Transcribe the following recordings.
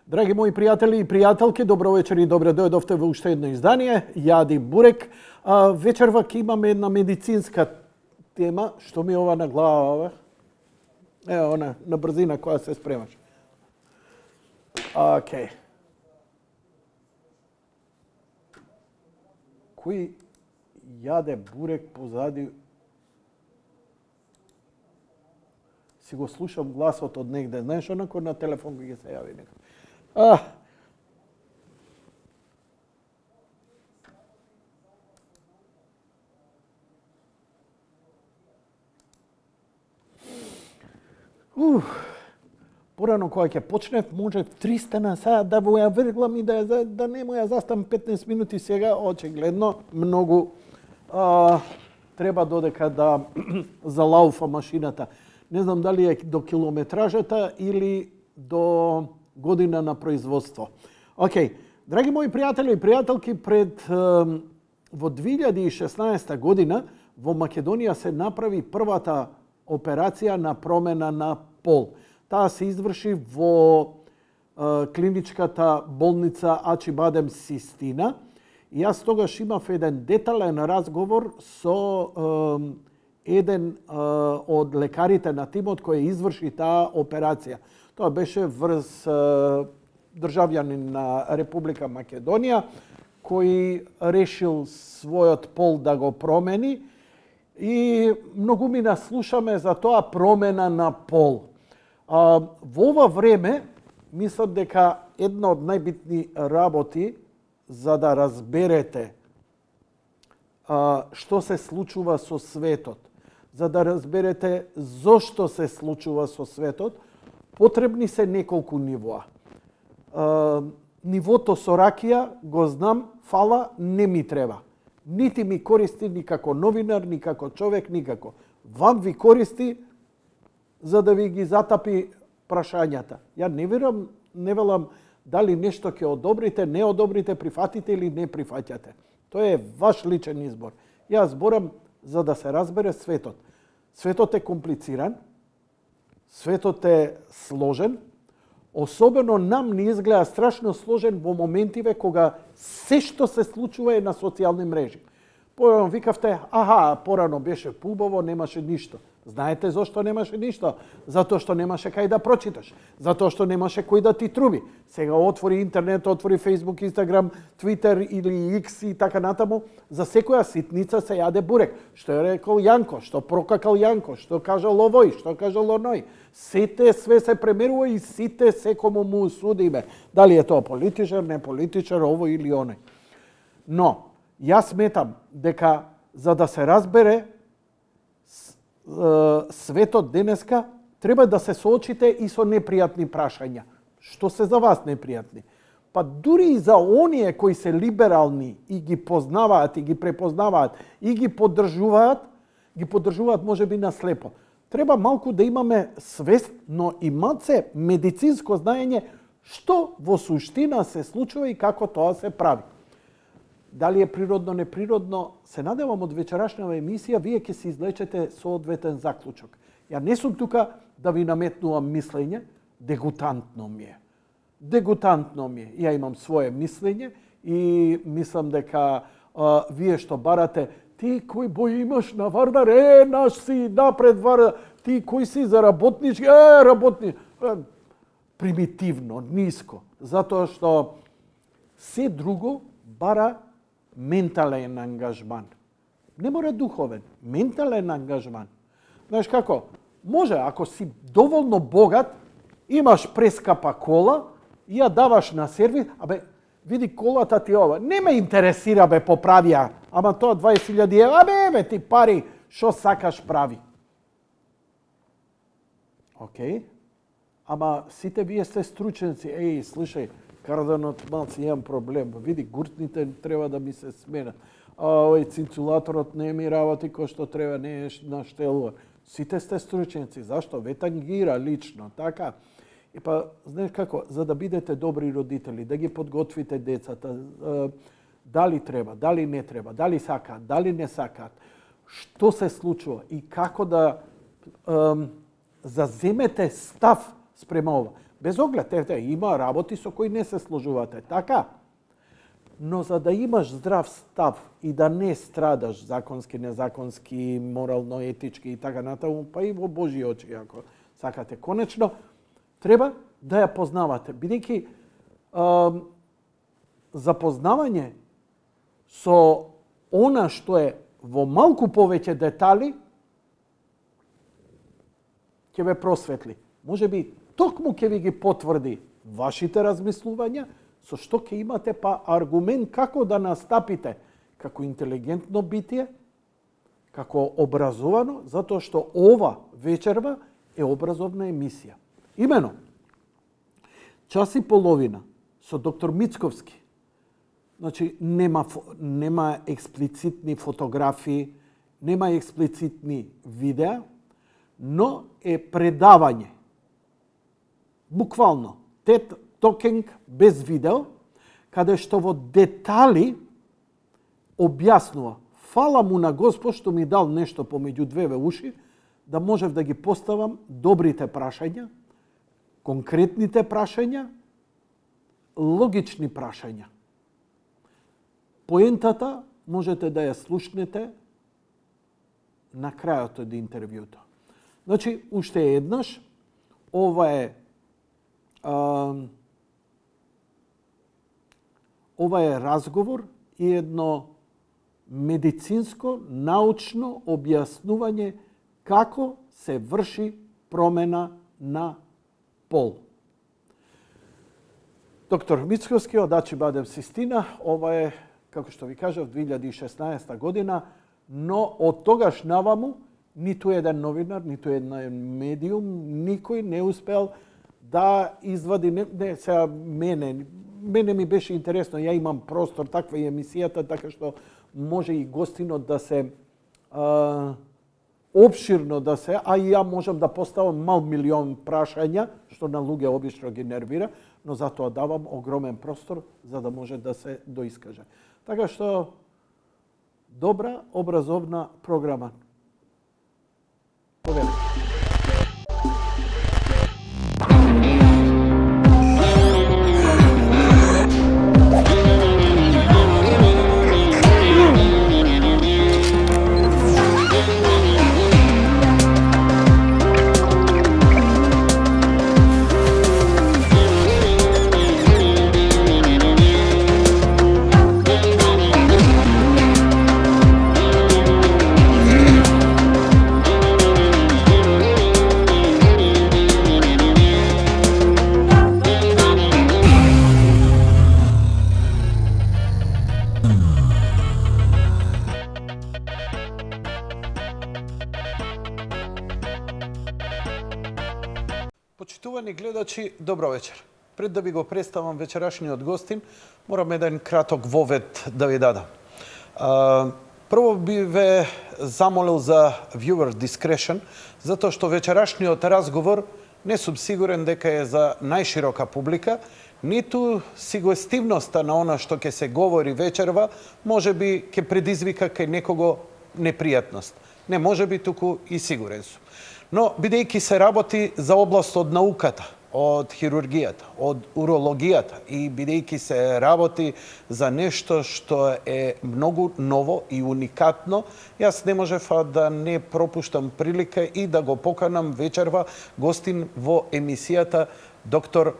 Драги мои пријатели и пријателки, добро вечер и добре дојдовте во уште едно издание. Јади Бурек. Вечерва ќе имаме една медицинска тема. Што ми е ова на глава? Ево, она, на брзина која се спремаш. Океј. Кој јаде бурек позади? Си го слушам гласот од негде. Знаеш, онако на телефон ги се јави некој. Порано кога ќе почнев, може 300 на саат да во ја врглам и да не му ја застам 15 минути сега, очигледно многу треба додека да залауфа машината. Не знам дали е до километражата или до година на производство. Океј, драги мои пријатели и пријателки, во 2016 година во Македонија се направи првата операција на промена на пол. Таа се изврши во клиничката болница Ачибадем Систина. И јас тогаш имав еден детален разговор со еден од лекарите на тимот кој изврши таа операција. Тоа беше врз државјанин на Република Македонија кој решил својот пол да го промени и многу ми наслушаме за тоа промена на пол. Во ова време, мислам дека една од најбитни работи за да разберете што се случува со светот, за да разберете зошто се случува со светот, потребни се неколку нивоа. Нивото со ракија го знам, фала, не ми треба. Нити ми користи ни како новинар, ни како човек, никако. Вам ви користи за да ви ги затапи прашањата. Ја не велам дали нешто ќе одобрите, не одобрите, прифатите или не прифаќате. Тоа е ваш личен избор. Јас зборам за да се разбере светот. Светот е комплициран, светот е сложен, особено нам ни изгледа страшно сложен во моментиве кога се што се случува е на социјални мрежи. Порано викавте, порано беше пубаво, немаше ништо. Знаете зошто немаше ништо? Затоа што немаше кај да прочиташ. Затоа што немаше кој да ти труби. Сега отвори интернет, отвори Facebook, Instagram, Twitter или X и така натаму. За секоја ситница се јаде бурек. Што е рекол Јанко, што прокакал Јанко, што кажал овој, што кажал оној. Сите све се премерува и сите секому му судиме. Дали е тоа политичар, не политичар, овој или оној. Но, јас сметам дека за да се разбере светот денеска, треба да се соочите и со непријатни прашања. Што се за вас непријатни? Па дури и за оние кои се либерални и ги познаваат и ги препознаваат и ги поддржуваат можеби наслепо. Треба малку да имаме свест, но и малце медицинско знаење што во суштина се случува и како тоа се прави. Дали е природно, неприродно, се надевам од вечерашната емисија вие ќе се извлечете соодветен заклучок. Ја не сум тука да ви наметнувам мислење, дегутантно ми е. Ја имам свое мислење и мислам дека вие што барате, ти кој бој имаш на Вардар, наш си напред Вардар, ти кој си за работнички, примитивно, ниско, затоа што се друго бара ментален ангажман. Не мора духовен, ментален ангажман. Знаеш како? Може, ако си доволно богат, имаш прескапа кола и ја даваш на сервис, види колата ти ова. Не ме интересира, поправи ја. Ама тоа 20.000 евра, ти пари, шо сакаш прави. Океј. Ама сите вие сте струченци. Слушај, карданот малци имам проблем. Види, гуртните треба да ми се сменат. Овој цинцулаторот не ми работи кој што треба, не е наштелува. Сите сте струченци. Зашто? Ветангира лично, така? И па, знаеш како, за да бидете добри родители, да ги подготвите децата, дали треба, дали не треба, дали сакаат, дали не сакаат, што се случува и како да заземете став спрема ова. Без оглед, има работи со кои не се сложувате, така? Но за да имаш здрав став и да не страдаш законски, незаконски, морално, етички и така натаму, па и во Божи очи, ако сакате. Конечно, треба да ја познавате, бидејќи запознавање со она што е во малку повеќе детали ќе ве просветли. Може би токму ќе ви ги потврди вашите размислувања, со што ќе имате па аргумент како да настапите како интелигентно битие, како образовано, затоа што ова вечерва е образовна емисија. Имено, час и половина со доктор Мицковски. Значи, нема експлицитни фотографии, нема експлицитни видеа, но е предавање. Буквално, TED Talking без видео, каде што во детали објаснува. Фала му на Господ што ми дал нешто помеѓу двеве уши, да можев да ги поставам добрите прашања, конкретните прашања, логични прашања. Поентата можете да ја слушнете на крајот од интервјуто. Значи, уште еднаш, ова е разговор и едно медицинско, научно објаснување како се врши промена на пол. Доктор Мицковски од Ачи Бадем Систина, ова е, како што ви кажав, 2016 година, но од тогаш наваму ниту еден новинар, ниту еден медиум, никој не успел да извади, сега мене ми беше интересно, ја имам простор, таква и емисијата, така што може и гостинот да се обширно да се, а и ја можам да поставам мал милион прашања, што на луѓе обично ги нервира, но затоа давам огромен простор за да може да се доискаже. Така што добра образовна програма. Повели. Почитувани гледачи, добро вечер. Пред да ви го представам вечерашниот гостин, морам еден краток вовед да ви дадам. Прво би ве замолил за viewer discretion, затоа што вечерашниот разговор не сум сигурен дека е за најширока публика, ниту сугестивноста на она што ќе се говори вечерва, може би ќе предизвика кај некого непријатност. Не може би, туку и сигурен сум. Но, бидејќи се работи за област од науката, од хирургијата, од урологијата и бидејќи се работи за нешто што е многу ново и уникатно, јас не можев да не пропуштам прилика и да го поканам вечерва гостин во емисијата доктор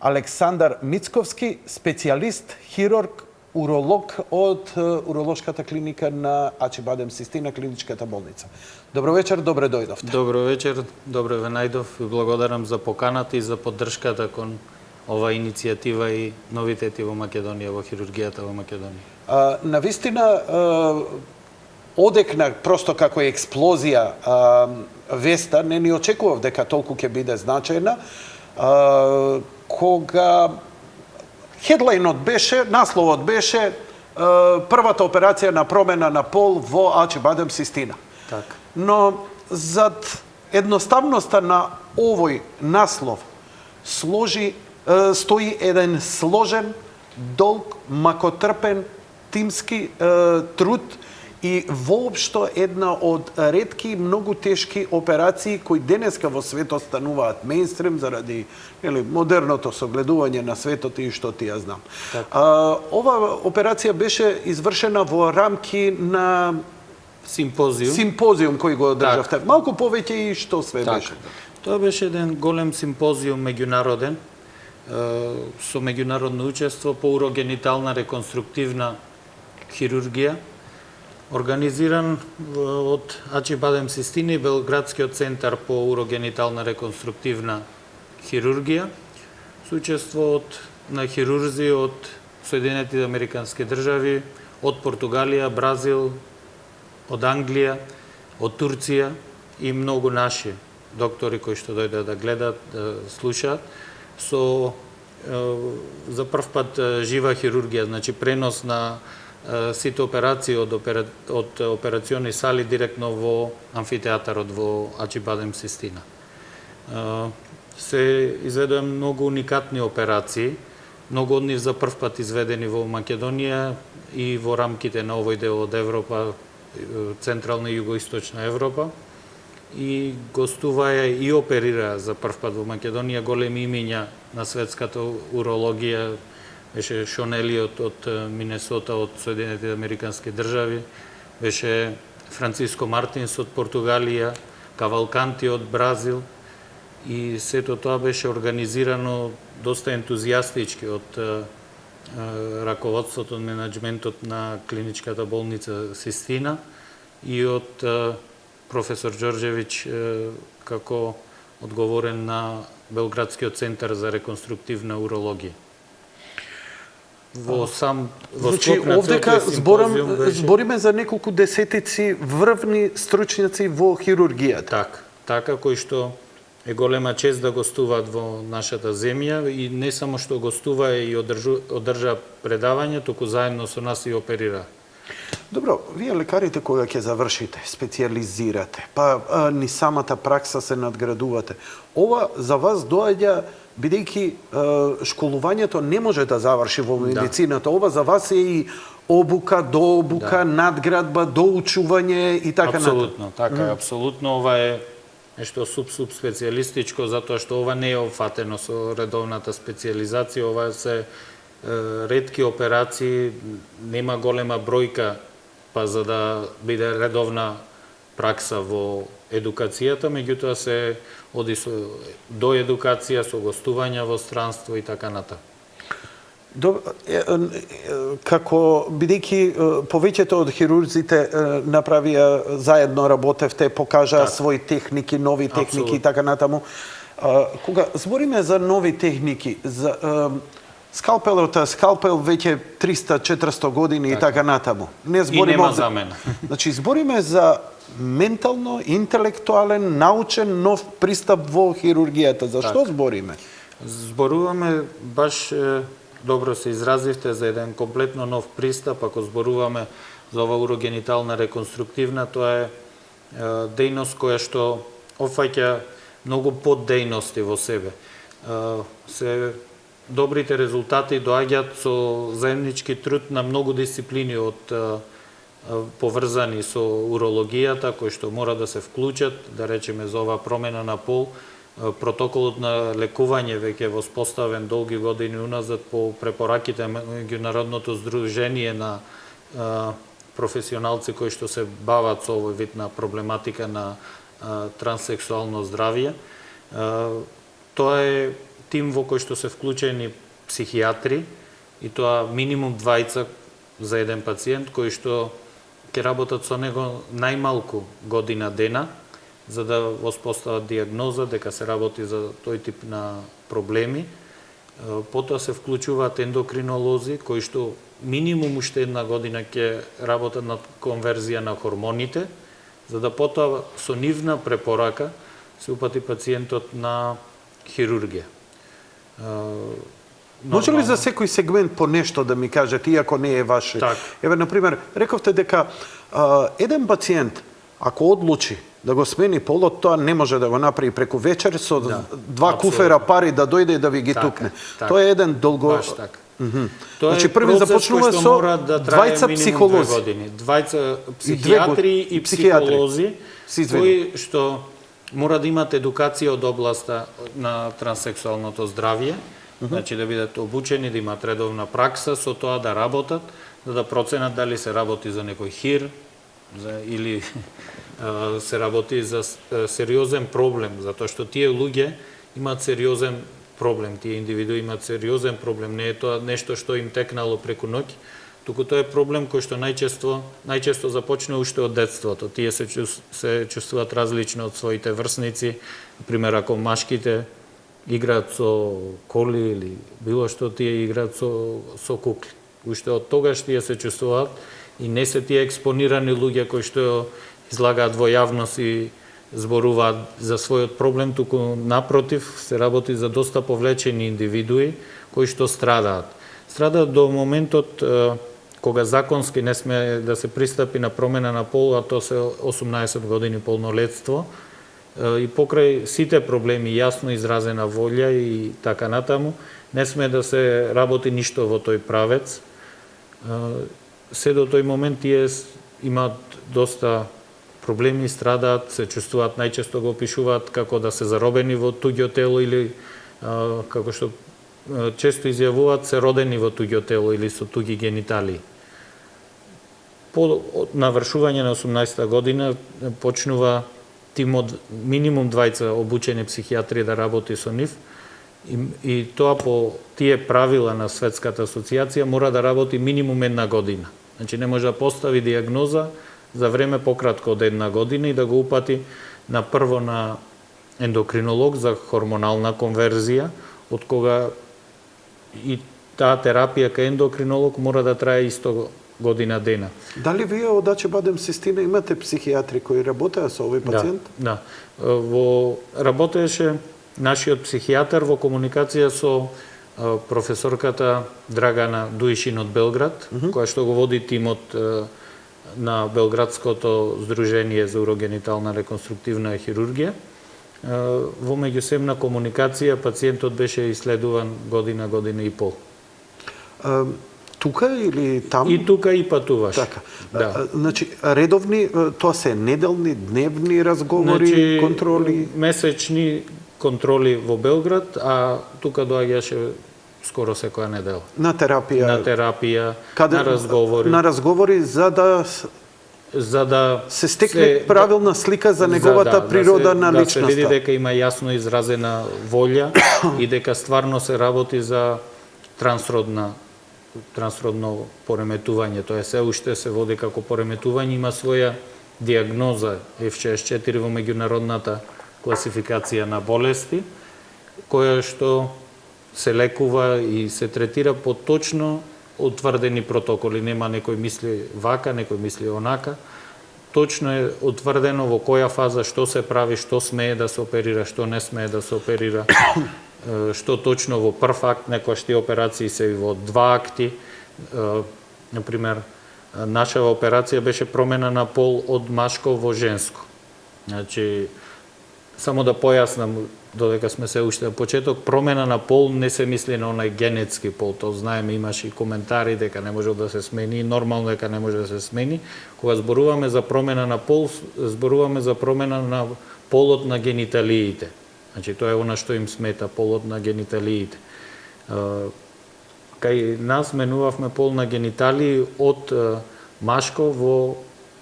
Александар Мицковски, специјалист, хирург, уролог од уролошката клиника на Ачи Бадем Систина, клиничката болница. Добро вечер, добре дојдовте. Добро вечер, добре ве најдов и благодарам за поканата и за поддршката кон ова иницијатива и новитети во Македонија, во хирургијата во Македонија. Навистина, одекна просто како експлозија веста, не ни очекував дека толку ќе биде значајна, кога хедлајнот беше, насловот беше првата операција на промена на пол во Ачи Бадем Систина. Така. Но зад едноставноста на овој наслов стои еден сложен, долг, макотрпен, тимски труд и воопшто една од ретки многу тешки операции кои денеска во светот стануваат мејнстрим заради модерното согледување на светот и што ти ја знам. Ова операција беше извршена во рамки на симпозиум кој го одржавте. Малку повеќе и што све беше? Тоа беше еден голем симпозиум меѓународен со меѓународно учество по урогенитална реконструктивна хирургија, организиран од Ачибадем Систина и Белградскиот центар по урогенитална реконструктивна хирургија, со учество на хирурзи од Соединетите Американски држави, од Португалија, Бразил, од Англија, од Турција и многу наши доктори кои што дојдат да гледат, да слушаат, со за прв пат жива хирургија, значи пренос на сите операции од операциони сали директно во амфитеатарот во Ачибадем Систина. Се изведува многу уникатни операции, многу од нив за прв пат изведени во Македонија и во рамките на овој дел од Европа, Централна и Југоисточна Европа, и гостуваа и оперираа за прв пат во Македонија големи имиња на светската урологија. Беше Шон Елиот од Минесота од Соединетите Американски држави, беше Франциско Мартинс од Португалија, Кавалканти од Бразил, и сето тоа беше организирано доста ентузијастички од раководството, менеджментот на клиничката болница Систина и од професор Ѓорѓевиќ како одговорен на Белградскиот центар за реконструктивна урологија. Значи, овдека збориме за неколку десетици врвни стручњаци во хирургијата. Така, кои што е голема чест да гостуваат во нашата земја и не само што гостува и одржа предавање, туку заедно со нас и оперира. Добро, вие лекарите кога ќе завршите, специјализирате, па ни самата пракса се надградувате. Ова за вас доаѓа бидејќи школувањето не може да заврши во медицината. Ова за вас е и обука, дообука, надградба, доучување и така натаму. Апсолутно, така, апсолутно. Ова е нешто специјалистичко, затоа што ова не е офатено со редовната специјализација, ова се ретки операции, нема голема бројка, па за да биде редовна пракса во едукацијата, меѓутоа се оди до едукација, со гостувања во странство и така натаму. Како бидејќи повеќето од хирурзите направија заедно работевте, покажаа своји техники, нови техники и така натаму. Кога збориме за нови техники, за скалпел веќе 300-400 години и така натаму. Не збориме и нема замена. Значи збориме за ментално, интелектуален, научен нов пристап во хирургијата. За што збориме? Зборуваме, баш добро се изразивте, за еден комплетно нов пристап. Ако зборуваме за ова урогенитална реконструктивна, тоа е дејност која што опфаќа многу поддејности во себе. Добрите резултати доаѓаат со заеднички труд на многу дисциплини од поврзани со урологијата, кои што мора да се вклучат, да речеме за ова промена на пол. Протоколот на лекување веќе воспоставен долги години уназад по препораките меѓународното здружение на професионалци кои што се бават со овој вид на проблематика на транссексуално здравје. Тоа е тим во кој што се вклучени психијатри, и тоа минимум 2 за еден пациент, кои што ќе работат со него најмалку година дена, за да воспостават диагноза дека се работи за тој тип на проблеми. Потоа се вклучуваат ендокринолози, кои што минимум уште 1 година ќе работат на конверзија на хормоните, за да потоа со нивна препорака се упати пациентот на хирургија. Може ли за секој сегмент по нешто да ми кажете, иако не е ваше? Еве, например, рековте дека еден пациент, ако одлучи да го смени полот, тоа не може да го направи преку вечер со 2 куфера пари да дојде и да ви ги тупне. Тоа е еден Тоа Значи, е први процес започнува кој што со мора да трае двајца минимум 2 психолози. години. Двајца психијатри и психијатри. психолози, Се извинувам. кои што мора да имат едукација од областа на транссексуалното здравје, значи да бидат обучени, да имат редовна пракса со тоа да работат, да проценат дали се работи за некој хир или се работи за сериозен проблем, затоа што тие луѓе имаат сериозен проблем, тие индивидуи имаат сериозен проблем, не е тоа нешто што им текнало преку ноќ, туку тоа е проблем кој што најчесто започне уште од детството. Тие се чувствуваат различно од своите врсници, например ако машките играат со коли или било што, тие играат со кукли. Уште од тогаш тие се чувствуваат и не се тие експонирани луѓе кои што излагаат во јавност и зборуваат за својот проблем, туку напротив се работи за доста повлечени индивидуи кои што страдаат. Страдаат до моментот кога законски не сме да се пристапи на промена на пол, а тоа се 18 години полнолетство, и покрај сите проблеми, јасно изразена волја и така натаму, не сме да се работи ништо во тој правец. Се до тој момент тие имаат доста проблеми, страдаат, се чувствуваат, најчесто го опишуваат како да се заробени во туѓо тело или како што често изјавуваат се родени во туѓо тело или со туѓи гениталии. По навршување на 18 година почнува тим од минимум 2 обучени психијатри да работи со нив и тоа по тие правила на Светската асоциација мора да работи минимум 1 година. Значи не може да постави диагноза за време пократко од 1 година и да го упати на прво на ендокринолог за хормонална конверзија, од кога и таа терапија кај ендокринолог мора да трае исто година дена. Дали вие од Даче Бадем Систина имате психијатри кои работеа со овој пациент? Да. Работеше нашиот психијатар во комуникација со професорката Драгана Дуишин од Белград, која што го води тимот на Белградското Сдружение за урогенитална реконструктивна хирургија. Во меѓусебна комуникација пациентот беше иследуван година и пол. Тука или таму? И тука и патуваш. Така. Да. Значи, редовни, тоа се неделни, дневни разговори, контроли? Месечни контроли во Белград, а тука доаѓаше скоро секоја недела. На терапија? На терапија, на разговори. На разговори за да се стекне правилна слика за неговата природа на личноста. Да се види дека има јасно изразена волја и дека стварно се работи за трансродно пореметување. Тоа се уште се води како пореметување, има своја диагноза F64 во меѓународната класификација на болести, која што се лекува и се третира по точно утврдени протоколи. Нема некој мисли вака, некој мисли онака. Точно е утврдено во која фаза што се прави, што смее да се оперира, што не смее да се оперира, што точно во прв акт, некојаш тие операции се во 2 акти. Например, нашава операција беше промена на пол од машко во женско. Значи, само да појаснам, додека сме се уште на почеток, промена на пол не се мисли на онај генетски пол, тоа знаеме, имаше и коментари дека не може да се смени, нормално дека не може да се смени. Кога зборуваме за промена на пол, зборуваме за промена на полот на гениталиите. Значи, тоа е она што им смета, полот на гениталиите. Кај нас менувавме пол на гениталии од машко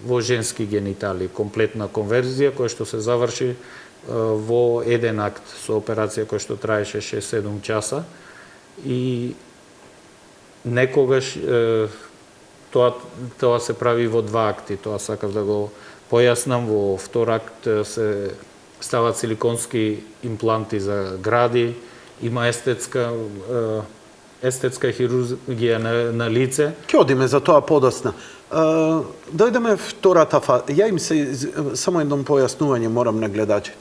во женски гениталии, комплетна конверзија која што се заврши во еден акт со операција која што траеше 6-7 часа и некогаш тоа се прави во 2 акти. Тоа сакав да го појаснам. Во втор акт се стават силиконски импланти за гради, има естетска хирургија на лице. Ќе одиме за тоа подосна. Дојдеме втората фаза. Ја им се само едно појаснување морам на гледачите.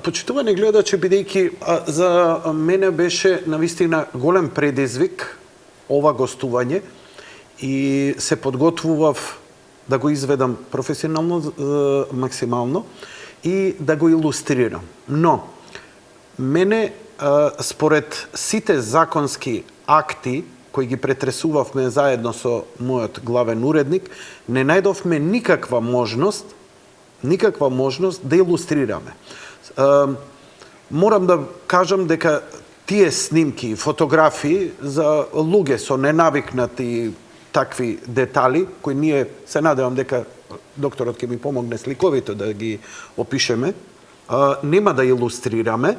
Почитувани гледачи, бидејќи за мене беше навистина голем предизвик ова гостување и се подготвував да го изведам професионално, максимално и да го илустрирам. Но мене според сите законски акти кои ги претресувавме заедно со мојот главен уредник, не најдовме никаква можност да илустрираме. Морам да кажам дека тие снимки, фотографии за луѓе со ненавикнати такви детали, кои ние се надевам дека докторот ќе ми помогне сликовито да ги опишеме, нема да илустрираме,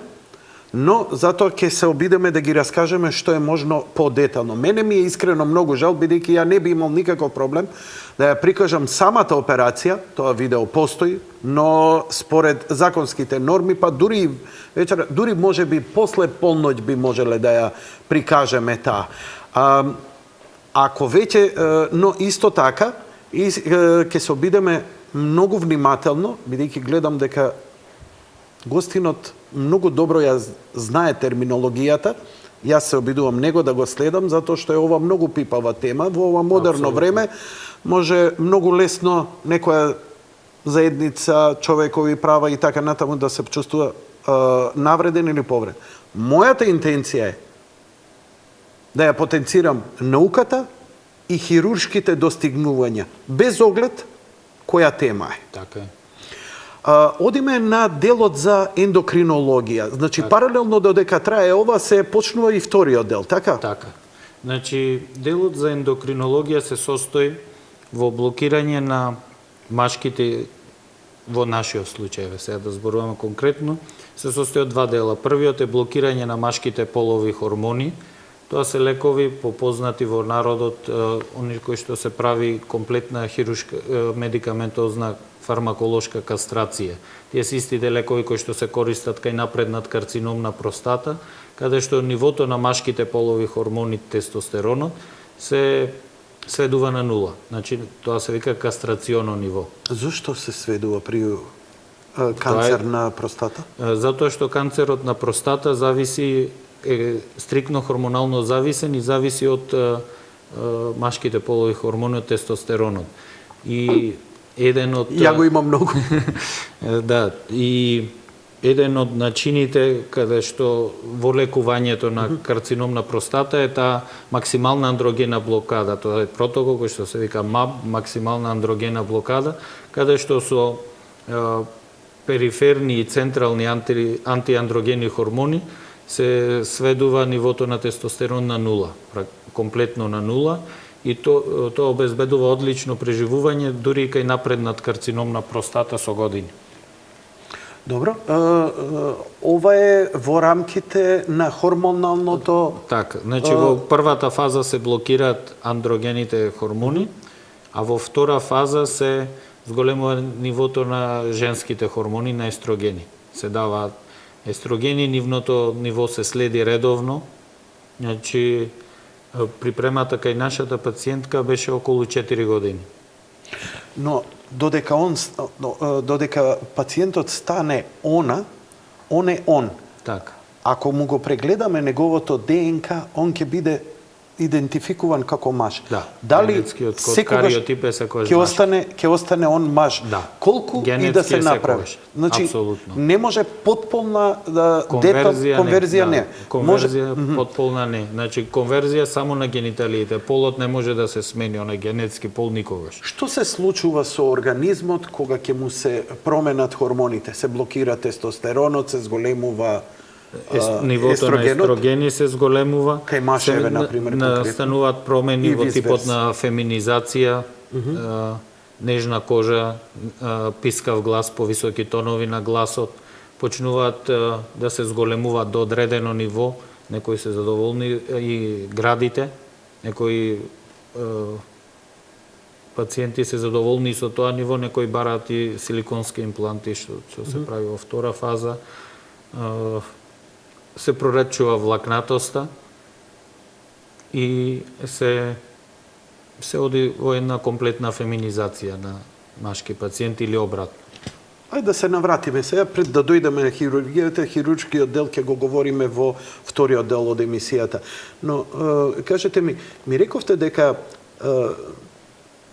но затоа ќе се обидеме да ги раскажеме што е можно подетално. Мене ми е искрено многу жал, бидејќи ја не би имал никаков проблем да ја прикажам самата операција, тоа видео постои, но според законските норми, па дури вечера, дури може би после полноќ би можеле да ја прикажеме таа. Ако веќе, но исто така, ќе се обидеме многу внимателно, бидејќи гледам дека гостинот многу добро ја знае терминологијата. Јас се обидувам него да го следам, затоа што е ова многу пипава тема. Во ова модерно време може многу лесно некоја заедница, човекови права и така натаму да се чувствува навреден или повреден. Мојата интенција е да ја потенцирам науката и хируршките достигнувања, без оглед која тема е. Така е. Одиме на делот за ендокринологија. Значи, паралелно додека трае ова, се почнува и вториот дел, така? Така. Значи, делот за ендокринологија се состои во блокирање на машките, во нашиот случај, сега да зборуваме конкретно, се состои од два дела. Првиот е блокирање на машките полови хормони. Тоа се лекови попознати во народот, они кои што се прави комплетна хируршка медикаментозна фармаколошка кастрација. Тие се истите лекови кои што се користат кај напреднат карцином на простата, каде што нивото на машките полови хормони тестостеронот се сведува на нула. Значи, тоа се вика кастрационо ниво. Зошто се сведува при канцер на простата? Затоа што канцерот на простата зависи, е стрикно хормонално зависен и зависи од машките полови хормони, од тестостеронот. И еден од... Ја го имам многу. Да, и еден од начините каде што во лекувањето на карцином на простата е таа максимална андрогена блокада. Тоа е протокол кој што се вика МАБ, максимална андрогена блокада, каде што со периферни и централни антиандрогени хормони се сведува нивото на тестостерон на нула, комплетно на нула, и тоа обезбедува одлично преживување дури и кај напреднат карцином на простата со години. Добро. Ова е во рамките на хормоналното... Така, значи во првата фаза се блокираат андрогените хормони, а во втора фаза се зголемува нивото на женските хормони, на естрогени. Се даваат естрогени, нивното ниво се следи редовно. Значи, припремата кај нашата пациентка беше околу 4 години. Но додека пациентот стане он е он. Така. Ако му го прегледаме неговото ДНК, он ќе биде идентификуван како маж. Да. Дали секогаш ќе остане он маж? Да. Колку и да се направи? Значи, апсолутно. не може потполна конверзија не. Конверзија потполна не. Значи, конверзија само на гениталиите. Полот не може да се смени, онај генетски пол никогаш. Што се случува со организмот кога ќе му се променат хормоните? Се блокира тестостеронот, се зголемува нивото на естрогени се зголемува. Кај машеве, например, настануваат промени во типот на феминизација, нежна кожа, пискав глас, повисоки тонови на гласот, почнуваат да се зголемуваат до одредено ниво, некои се задоволни и градите, некои пациенти се задоволни со тоа ниво, некои бараат и силиконски импланти, што се прави во втора фаза. Се проречува влакнатоста и се оди во една комплетна феминизација на машки пациенти или обратно. Ајде да се навратиме сега, пред да дојдеме на хирургијата, хируршкиот дел ќе го говориме во вториот дел од емисијата. Но, кажете ми рековте дека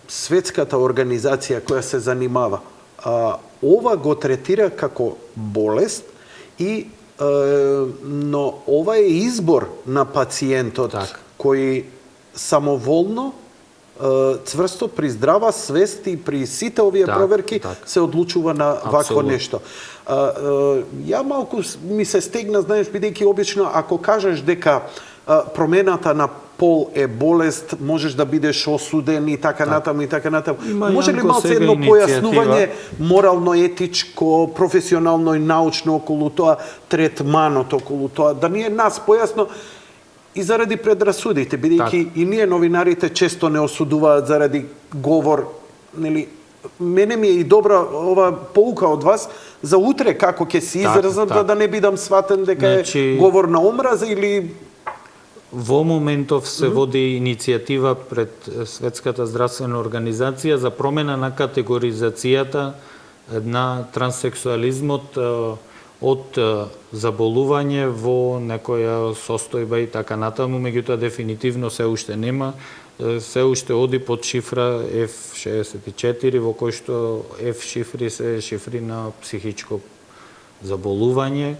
светската организација која се занимава, ова го третира како болест и но ова е избор на пациентот кој самоволно, цврсто, при здрава свест и при сите овие проверки се одлучува на вакво нешто. Ја малку ми се стегна, знаеш, бидејќи обично ако кажеш дека промената на пол е болест, можеш да бидеш осуден и така натаму и така натаму. Може ли малку едно појаснување морално, етичко, професионално и научно околу тоа, третманот околу тоа, да ни е нас појасно и заради предрасудите, бидејќи и ние новинарите често не осудуваат заради говор, нели? Мене ми е и добра ова поука од вас за утре како ќе се изразам, да не бидам сватен дека е говор на омраза или... Во моментов се води иницијатива пред Светската здравствена организација за промена на категоризацијата на транссексуализмот од заболување во некоја состојба и така натаму, меѓутоа дефинитивно се уште нема, се уште оди под шифра F64, во кој што F шифри се шифри на психичко заболување,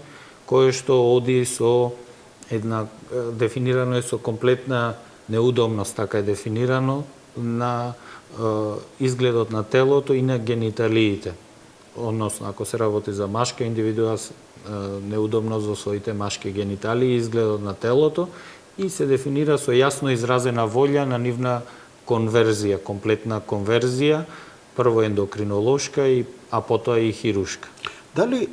кое што оди со една, дефинирано е со комплетна неудобност, така е дефинирано, на изгледот на телото и на гениталиите. Односно, ако се работи за машка индивидуа, неудобност во своите машки гениталии, изгледот на телото, и се дефинира со јасно изразена волја на нивна конверзија, комплетна конверзија, прво ендокринолошка, а потоа и хирушка. Дали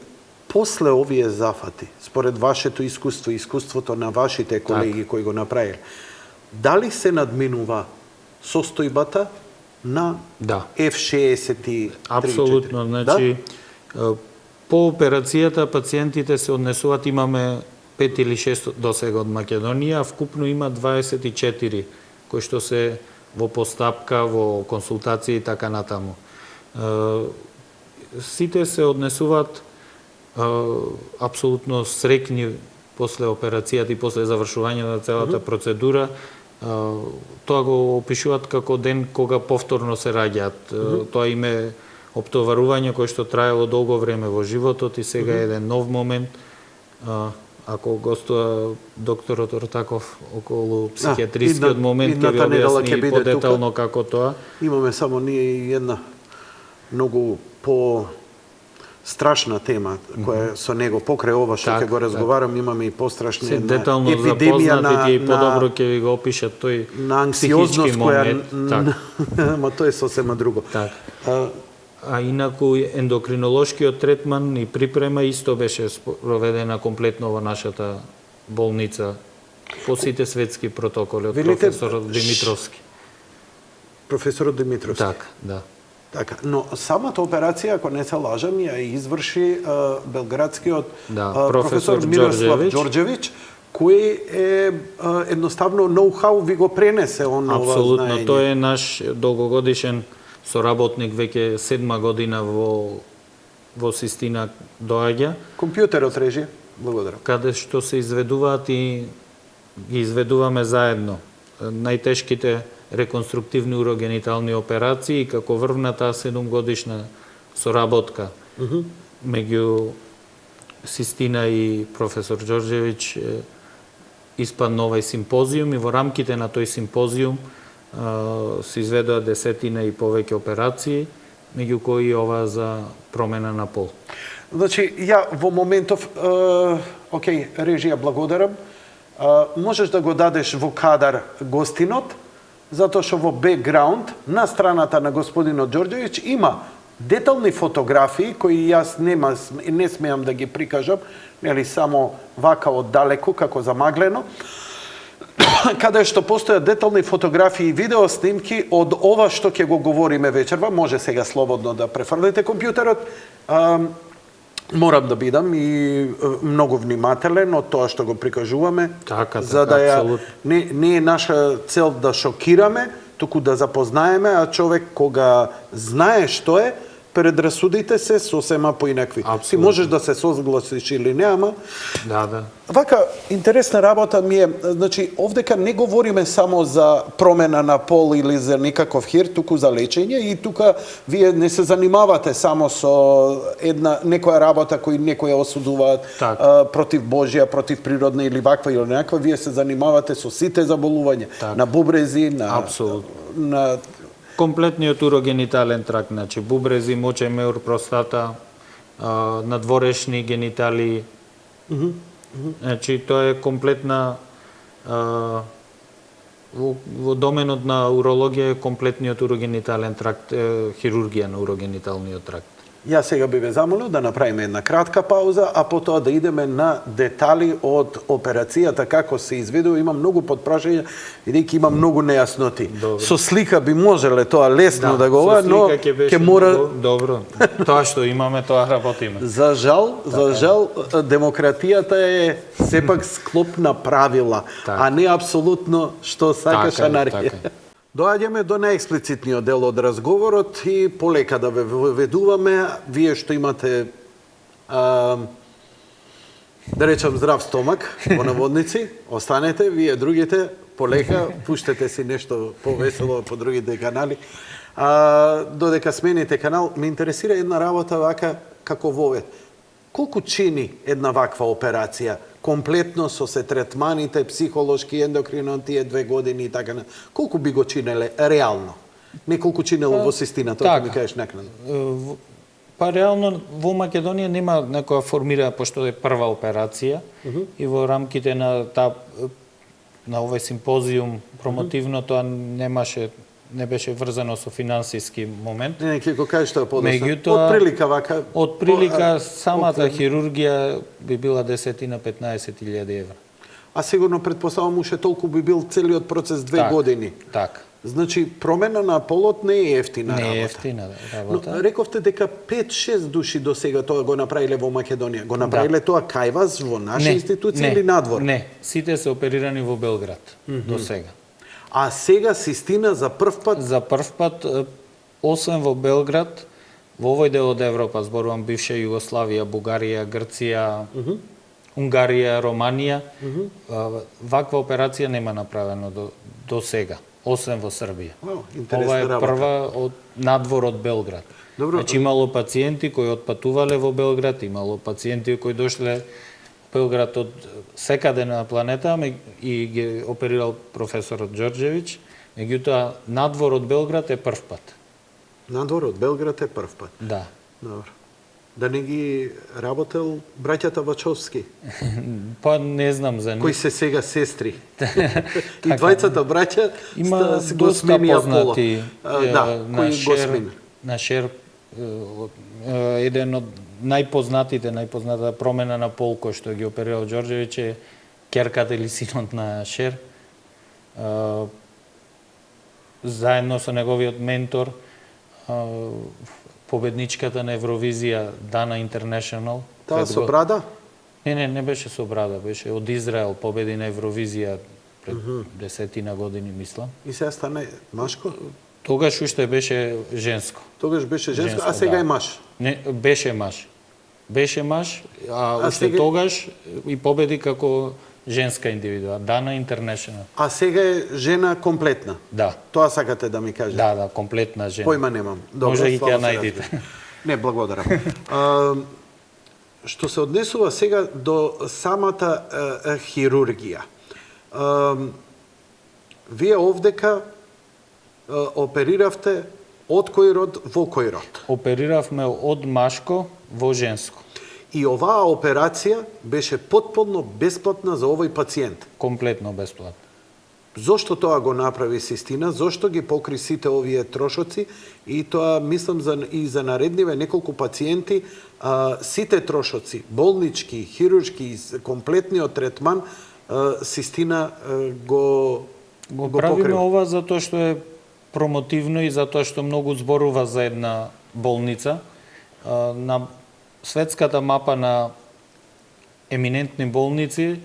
после овие зафати, според вашето искуство и искуството на вашите колеги кои го направиле, дали се надминува состојбата на F63? Апсолутно, значи по операцијата пациентите се однесуваат, имаме 5 или 6 досега од Македонија, а вкупно има 24 кои што се во постапка, во консултација и така натаму. Сите се однесуваат апсолутно срекни после операцијата и после завршување на целата процедура. Тоа го опишуваат како ден кога повторно се раѓаат. Тоа им е оптоварување кое што траело долго време во животот и сега е еден нов момент. Ако гостува докторот Ортаков околу психијатрискиот момент, ќе ви објасни подетално како тоа. Имаме само ние и една многу страшна тема која со него покрај ова што ќе го разговарам, имаме и пострашна епидемија на и подобро ќе ви го опишат тој на анксиозност која ама тоа е сосема друго. А инаку ендокринолошкиот третман и припрема исто беше проведена комплетно во нашата болница по сите светски протоколи од професорот Димитровски. Професорот Димитровски. Така, но самата операција, ако не се лажам, ја изврши белградскиот професор Мирослав Ѓорѓевиќ, кој е едноставно ноу-хау ви го пренесе он ова знаење. Апсолутно, тој е наш долгогодишен соработник, веќе 7 година во Систина доаѓа. Компјутерот режија, благодарам. Каде што се изведуваат и ги изведуваме заедно најтешките реконструктивни урогенитални операции, како врвна таа 7-годишна соработка меѓу Систина и професор Ѓорѓевиќ испадна овај симпозиум и во рамките на тој симпозиум се изведоа десетина и повеќе операции, меѓу кои ова за промена на пол. Значи, ја во моментов, режија, благодарам, можеш да го дадеш во кадар гостинот, затоа што во бекграунд, на страната на господинот Ѓорѓевиќ, има детални фотографии, кои јас не смеам да ги прикажам, нели само вака оддалеку, како замаглено, каде што постојат детални фотографии и видео снимки од ова што ќе го говориме вечерва. Може сега слободно да префрлите компјутерот. Морам да бидам и многу внимателен од тоа што го прикажуваме, за да не е наша цел да шокираме, туку да запознаеме, а човек кога знае што е, предрасудите се сосема поинакви. Ти Апсолутно. можеш да се согласиш или не, ама Да. вака, интересна работа ми е, значи, овдека не говориме само за промена на пол или за никаков хир, туку за лечење и тука вие не се занимавате само со некоја работа кој некоја осудуваат против Божја, против природна или ваква или некаква, вие се занимавате со сите заболувања, на бубрези, на комплетниот урогенитален тракт, значи бубрези, мочен меур, простата, надворешни гениталии. Значи тоа е комплетна во доменот на урологија е комплетниот урогенитален тракт, хирургија на урогениталниот тракт. Јас сега би ве замолил да направиме една кратка пауза, а потоа да идеме на детали од операцијата, како се изведува. Има многу подпрашања, бидејќи има многу нејасноти. Со слика би можеле тоа лесно да го ова, но ќе мора... Добро, тоа што имаме, тоа работиме. За жал, демократијата е сепак склоп на правила, а не апсолутно што сакаш анархија. Доаѓаме до најексплицитниот дел од разговорот и полека да ве ведуваме. Вие што имате, да речам, здрав стомак, по наводници, останете, вие другите, полека, пуштете си нешто повесело по другите канали. Додека смените канал, ме интересира една работа вака, како вове. Колку чини една ваква операција? Комплетно со се третманите, психолошки, ендокрино, тие 2 години и така. Колку би го чинеле реално? Не колку чинело во Систина, тоа ми кажеш накнадно. Па реално во Македонија нема некоја формира, пошто е прва операција и во рамките на овој симпозиум промотивно тоа не беше врзано со финансиски момент. Не, ќе го кажеш тоа подоцна. Меѓутоа, од прилика вака... Од прилика самата хирургија би била 10-15.000 евра. А сигурно предпоставам уште толку би бил целиот процес 2 години. Така. Значи, промена на полот не е ефтина работа. Не е ефтина работа. Но рековте дека 5-6 души до сега тоа го направиле во Македонија. Го направиле тоа кај вас, во наша институција или надвор? Не, сите се оперирани во Белград до сега. А сега Систина за прв пат? За прв пат, освен во Белград, во овој дел од Европа, зборувам бивша Југославија, Бугарија, Грција, Унгарија, Романија, ваква операција нема направено до сега, освен во Србија. Ова е прва од надвор од Белград. Значи имало пациенти кои отпатувале во Белград, имало пациенти кои дошле Белград од секаде на планета и ги оперирал професорот Ѓорѓевиќ, меѓутоа надвор од Белград е прв пат. Надвор од Белград е прв пат? Да. Добро. Да не ги работел браќата Вачовски? Па не знам за нив. Кои се сега сестри. И двајцата браќа има го сменија поло. Кои го смени? На Шер, еден од најпознатата промена на пол кој што ги оперирал Ѓорѓевиќ е ќерката или синот на Шер. Заедно со неговиот ментор, победничката на Евровизија Дана Интернешнл. Таа со брада? Не беше со брада, беше од Израел, победи на Евровизија пред 10 години, мислам. И сега стане машко? Тогаш уште беше женско. Тогаш беше женско, а сега е маж? Не, беше маж. Беше маж, а уште тогаш и победи како женска индивидуа, Дана Интернешнл. А сега е жена комплетна? Да. Тоа сакате да ми кажете? Да, комплетна жена. Појма немам. Добро, може и ќе ја најдите. Не, благодарам. Што се однесува сега до самата хирургија. Вие овдека опериравте од кој род во кој род? Опериравме од машко во женско. И оваа операција беше потполно бесплатна за овој пациент? Комплетно бесплатно. Зошто тоа го направи Систина? Зошто ги покри сите овие трошоци? И тоа, мислам, и за наредниве неколку пациенти, сите трошоци, болнички, хируршки, комплетниот третман, Систина го правиме ова затоа што е промотивно и затоа што многу зборува за една болница. На светската мапа на еминентни болници,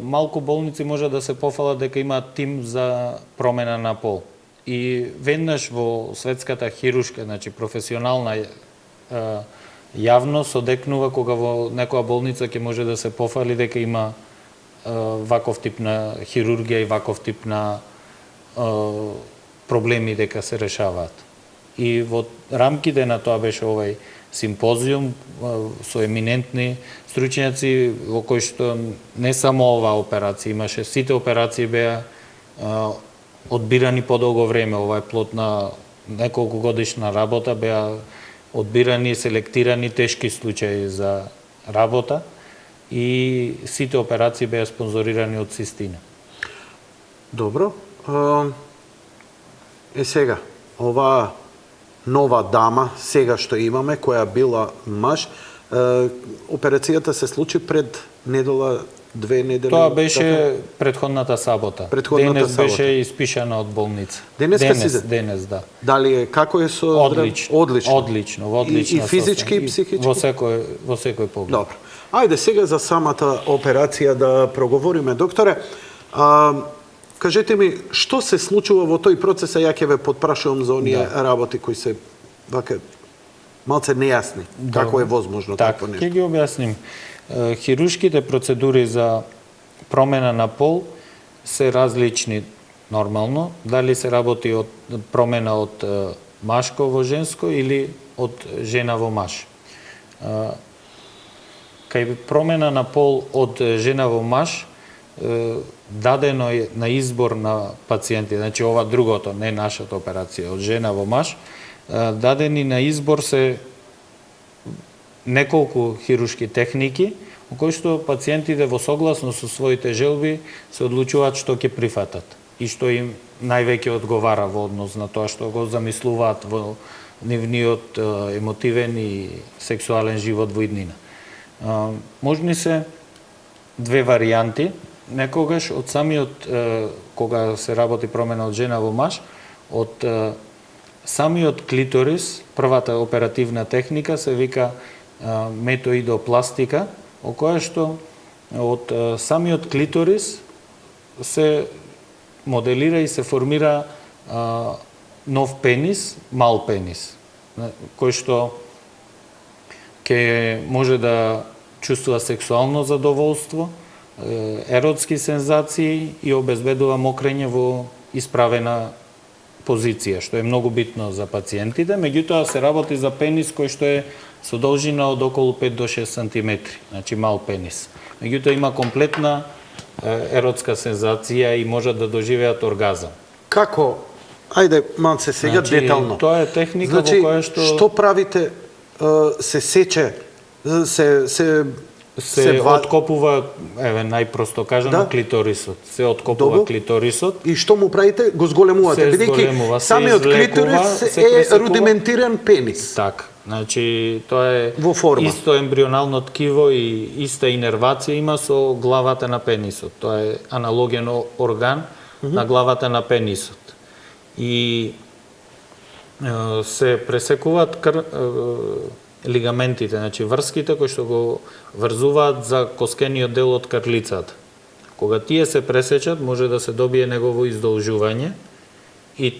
малку болници може да се пофалат дека имаат тим за промена на пол. и веднаш во светската хирушка, значи професионална јавност одекнува кога во некоја болница ќе може да се пофали дека има ваков тип на хирургија и ваков тип на проблеми дека се решаваат. И во рамките на тоа беше овај симпозиум со еминентни стручњаци во кои што не само оваа операција имаше, сите операции беа одбирани подолго време. Ова е плод на неколку годишна работа, беа одбирани, селектирани тешки случаи за работа и сите операции беа спонзорирани од Систина. Добро. Сега, оваа нова дама, сега што имаме, која била маж, операцијата се случи пред недела, 2 недели. Тоа беше предходната сабота. Денес беше испишана од болница. Денес, да. Дали е како е со Одлично, во одлична и физички и психички? Во секој поглед. Добро. Ајде сега за самата операција да проговориме, докторе. Кажете ми, што се случува во тој процес, а ја ќе ве потпрашувам за оние работи кои се вака малце нејасни. Како е возможно такво нешто? Ќе ги објасним. Хирушките процедури за промена на пол се различни нормално, дали се работи од промена од машко во женско или од жена во маж. Кај промена на пол од жена во маж, дадено е на избор на пациенти, значи ова другото, не нашата операција, од жена во маж, дадени на избор се неколку хирушки техники, во кои што пациентите во согласност со своите желби се одлучуваат што ќе прифатат и што им највеќе одговара во однос на тоа што го замислуваат во нивниот емотивен и сексуален живот во иднина. Можни се две варијанти. Некогаш од самиот, кога се работи промена од жена во маж, од самиот клиторис, првата оперативна техника се вика метоидопластика, во која што од самиот клиторис се моделира и се формира нов пенис, мал пенис, кој што ќе може да чувствува сексуално задоволство, еротски сензации и обезбедува мокрење во исправена позиција, што е многу битно за пациентите. Меѓутоа се работи за пенис кој што е со должина од околу 5 до 6 сантиметри, значи мал пенис. Меѓутоа има комплетна еротска сензација и можат да доживеат оргазам. Како? Ајде малце сега детално. Тоа е техника во која што правите? Се сече, се откопува, еве најпросто кажано, клиторисот. Се откопува клиторисот. И што му правите? Го зголемувате, бидејќи самиот клиторис е рудиментиран пенис. Така. Значи тоа е во форма. Исто ембрионално ткиво и иста инервација има со главата на пенисот. Тоа е аналоген орган на главата на пенисот. И се пресекуваат лигаментите, значи врските кои што го врзуваат за коскениот дел од крлицата. Кога тие се пресечат, може да се добие негово издолжување и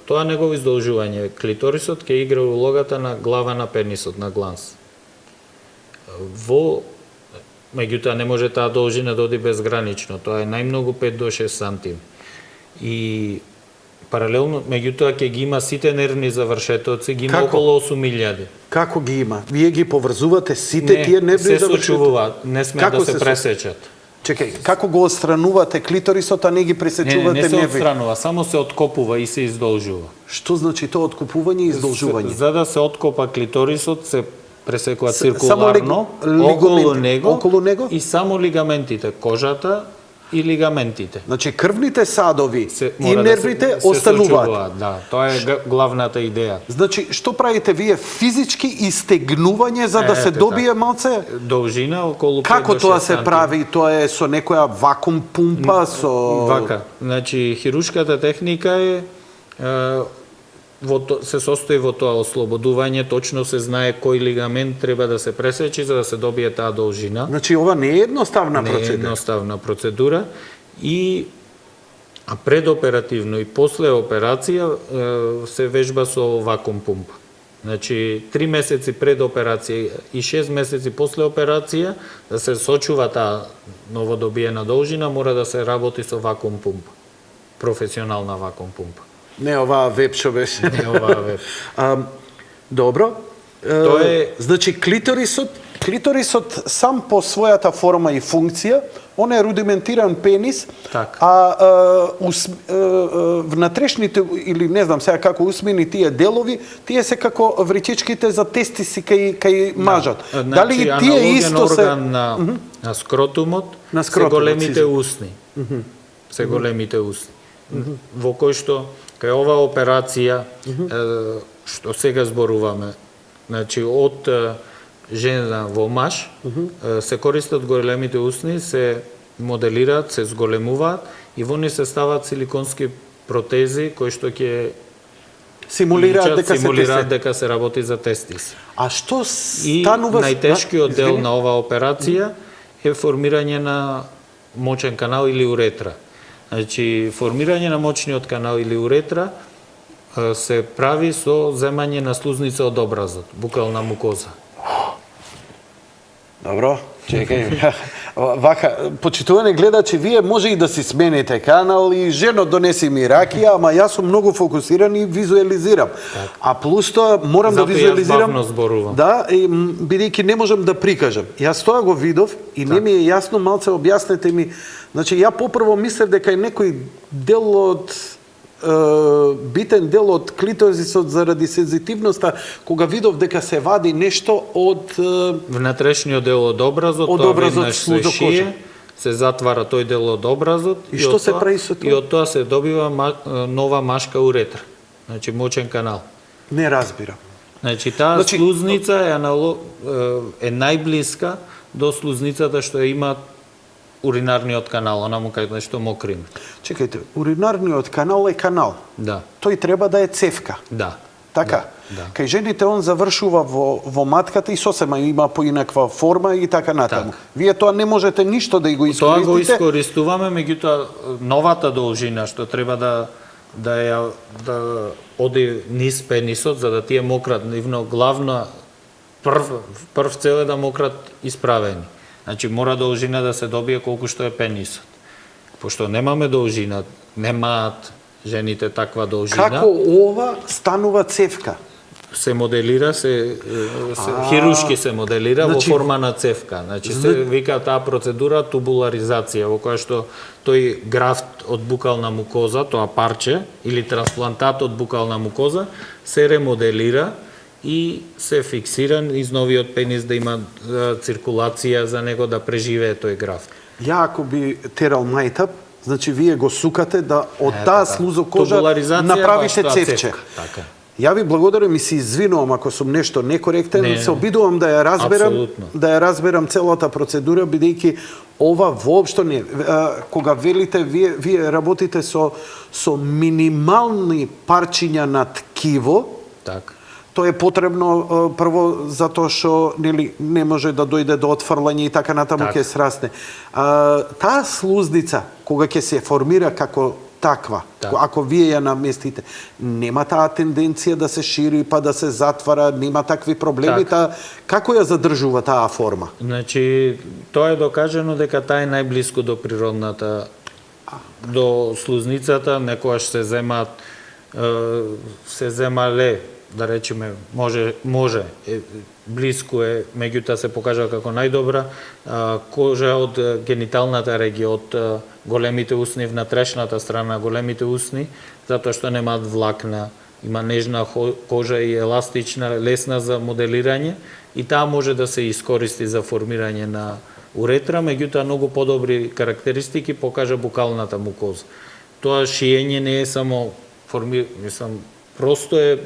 тоа негово издолжување, клиторисот ќе игра улогата на глава на пенисот, на гланс. Меѓутоа не може таа должина да оди безгранично, тоа е најмногу 5 до 6 сантим. И паралелно, меѓутоа ќе ги има сите нервни завршетоци, ги има околу 8.000. Како ги има? Вие ги поврзувате сите тие нервни завршетоци? Не, се сочувуваат, не смеат да се пресечат. Чекај, како го отстранувате клиторисот, а не ги пресечувате нерви? Не се отстранува, само се откопува и се издолжува. Што значи тоа откопување и издолжување? За да се откопа клиторисот, се пресекува циркуларно околу него и само лигаментите, кожата и лигаментите. Значи крвните садови и нервите остануваат. Да, тоа е главната идеја. Значи што правите вие физички истегнување за да се добие малце должина околу 5 до 6 Како тоа се прави? Тоа е со некоја вакуум пумпа со вака. Значи хирушката техника е се состои во тоа ослободување, точно се знае кој лигамент треба да се пресечи за да се добие таа должина. Значи ова не е едноставна процедура. Не е едноставна процедура и А предоперативно и после операција се вежба со вакуум пумпа. Значи, 3 месеци пред операција и 6 месеци после операција, да се сочува таа новодобиена должина, мора да се работи со вакуум пумпа. Професионална вакуум пумпа. Не оваа веб што беше. Не оваа веб. Добро. Тоа е... Значи, клиторисот сам по својата форма и функција, он е рудиментиран пенис, Так. внатрешните, или не знам сега како усмени тие делови, тие се како вричичките за тестиси кај мажот. Значи, Дали и тие исто се... орган на скротумот, На се скротумот, големите усни. Се големите усни. Во кој што, кај оваа операција, што сега зборуваме, значи, од жена во маж, се користат големите усни, се моделираат, се зголемуваат и во нив се стават силиконски протези кои што ќе симулираат дека се работи за тестис. А што И станува... најтешкиот дел на оваа операција е формирање на мочен канал или уретра. Значи, формирање на мочниот канал или уретра се прави со земање на слузница од образот, букална мукоза. Добро, чекај. Вака, почитувани гледачи, вие може и да си смените канал и жено донеси ми ракија, ама јас сум многу фокусиран и визуализирам. Так. А плюс тоа морам Зато да визуализирам. јас бавно зборувам. Да, и бидејќи не можам да прикажам. Јас тоа го видов и не ми е јасно, малце објаснете ми. Значи, ја попрво мислев дека е некој дел од битен дел од клиторисот заради сензитивноста, кога видов дека се вади нешто од Внатрешниот дел од образот, Од тоа образот веднаш се слузо кожа. шие, се затвара тој дел од образот И што од се тоа- прави со тоа? И од тоа се добива нова машка уретра. Значи мочен канал. не разбирам. Значи таа Значи- слузница е најблиска до слузницата што ја има уринарниот канал, онаму кај што мокриме. Чекајте, уринарниот канал е канал. Да, Тој треба да е цевка. да. Така. Да. Кај жените он завршува во матката и сосема има поинаква форма и така натаму. Така. Вие тоа не можете ништо да го Тоа го искористите. искористуваме, меѓутоа новата должина што треба да оди низ пенисот за да тие мократ нивно главна прв цел е да мократ исправени. Значи мора должина да се добие колку што е пенисот. Пошто немаме должина, немаат жените таква должина. Како ова станува цевка? Се моделира, хирушки се моделира Значи- во форма на цевка. Значи се вика таа процедура тубуларизација, во која што тој графт од букална мукоза, тоа парче или трансплантат од букална мукоза се ремоделира и се фиксира низ новиот пенис да има циркулација за него да преживее тој графт. Ја ако би терал мајтап, значи вие го сукате да од таа слузо кожа Тубуларизација направите баш тоа цевче. Така. Ја ви благодарам и се извинувам ако сум нешто некоректен, Не, се обидувам да ја разберам, апсолутно. да ја разберам целата процедура бидејќи ова воопшто не. Кога велите вие работите со минимални парчиња на ткиво, Така. тоа е потребно прво затоа што нели не може да дојде до отфрлање и така натаму Така. ќе срасне. Таа слузница кога ќе се формира како таква, Да. ако вие ја наместите, нема таа тенденција да се шири па да се затвара, нема такви проблеми, како ја задржува таа форма? Значи, тоа е докажано дека таа е најблиско до природната, до слузницата, некојаш се земале, да речеме, може, блиску е, меѓутоа се покажа како најдобра, кожа од гениталната регија, од големите усни, внатрешната страна, големите усни, затоа што немаат влакна, има нежна кожа и еластична, лесна за моделирање, и таа може да се искористи за формирање на уретра, меѓутоа многу подобри карактеристики покажа букалната мукоза. Тоа шиење не е само просто е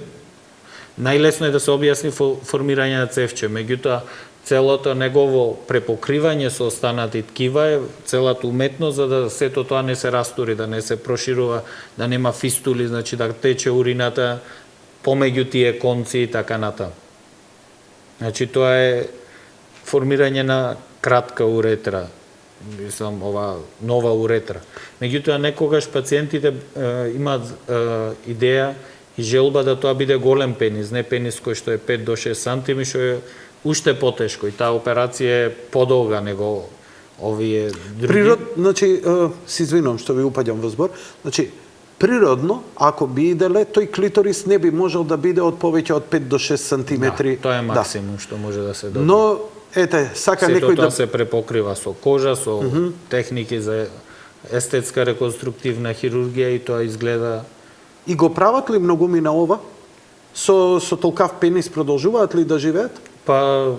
најлесно е да се објасни формирање на цевче, меѓутоа целото негово препокривање со останати ткива е целата уметност за да сето тоа не се растури, да не се проширува, да нема фистули, значи да тече урината помеѓу тие конци и така натаму. Значи тоа е формирање на кратка уретра. мислам, ова нова уретра. Меѓутоа, некогаш пациентите имаат идеја и желба да тоа биде голем пенис, не пенис кој што е 5 до 6 сантими, што е уште потешко и таа операција е подолга него овие други. Значи, се извинувам што ви упаѓам во збор, значи, природно, ако би иделе, тој клиторис не би можел да биде од повеќе од 5 до 6 сантиметри. Да, тоа е максимум што може да се добие. Но, ете, сака некој тоа да... се препокрива со кожа, со техники за естетска реконструктивна хирургија и тоа изгледа... И го прават ли многумина ова? Со толкав пенис продолжуваат ли да живеат? Па,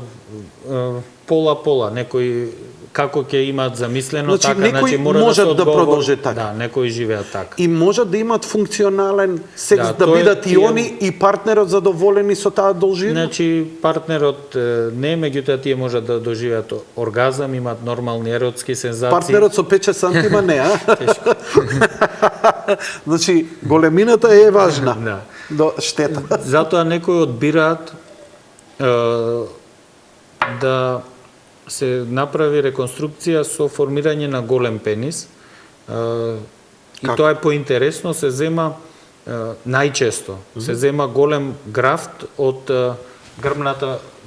пола-пола, некои како ќе имаат замислено, Значи, така, некои мора можат да се да продолжат така. Да, некои живеат така. И можат да имат функционален секс, Да, да тоа е бидат и тие- они и партнерот задоволени со таа должина? Значи, партнерот не, меѓутоа тие можат да доживеат оргазам, имаат нормални еротски сензации. Партнерот со 5 сантима не, а? Значи, големината е важна. Да. До штета. Затоа некои одбираат да се направи реконструкција со формирање на голем пенис. И тоа е поинтересно, се зема најчесто, се зема голем графт од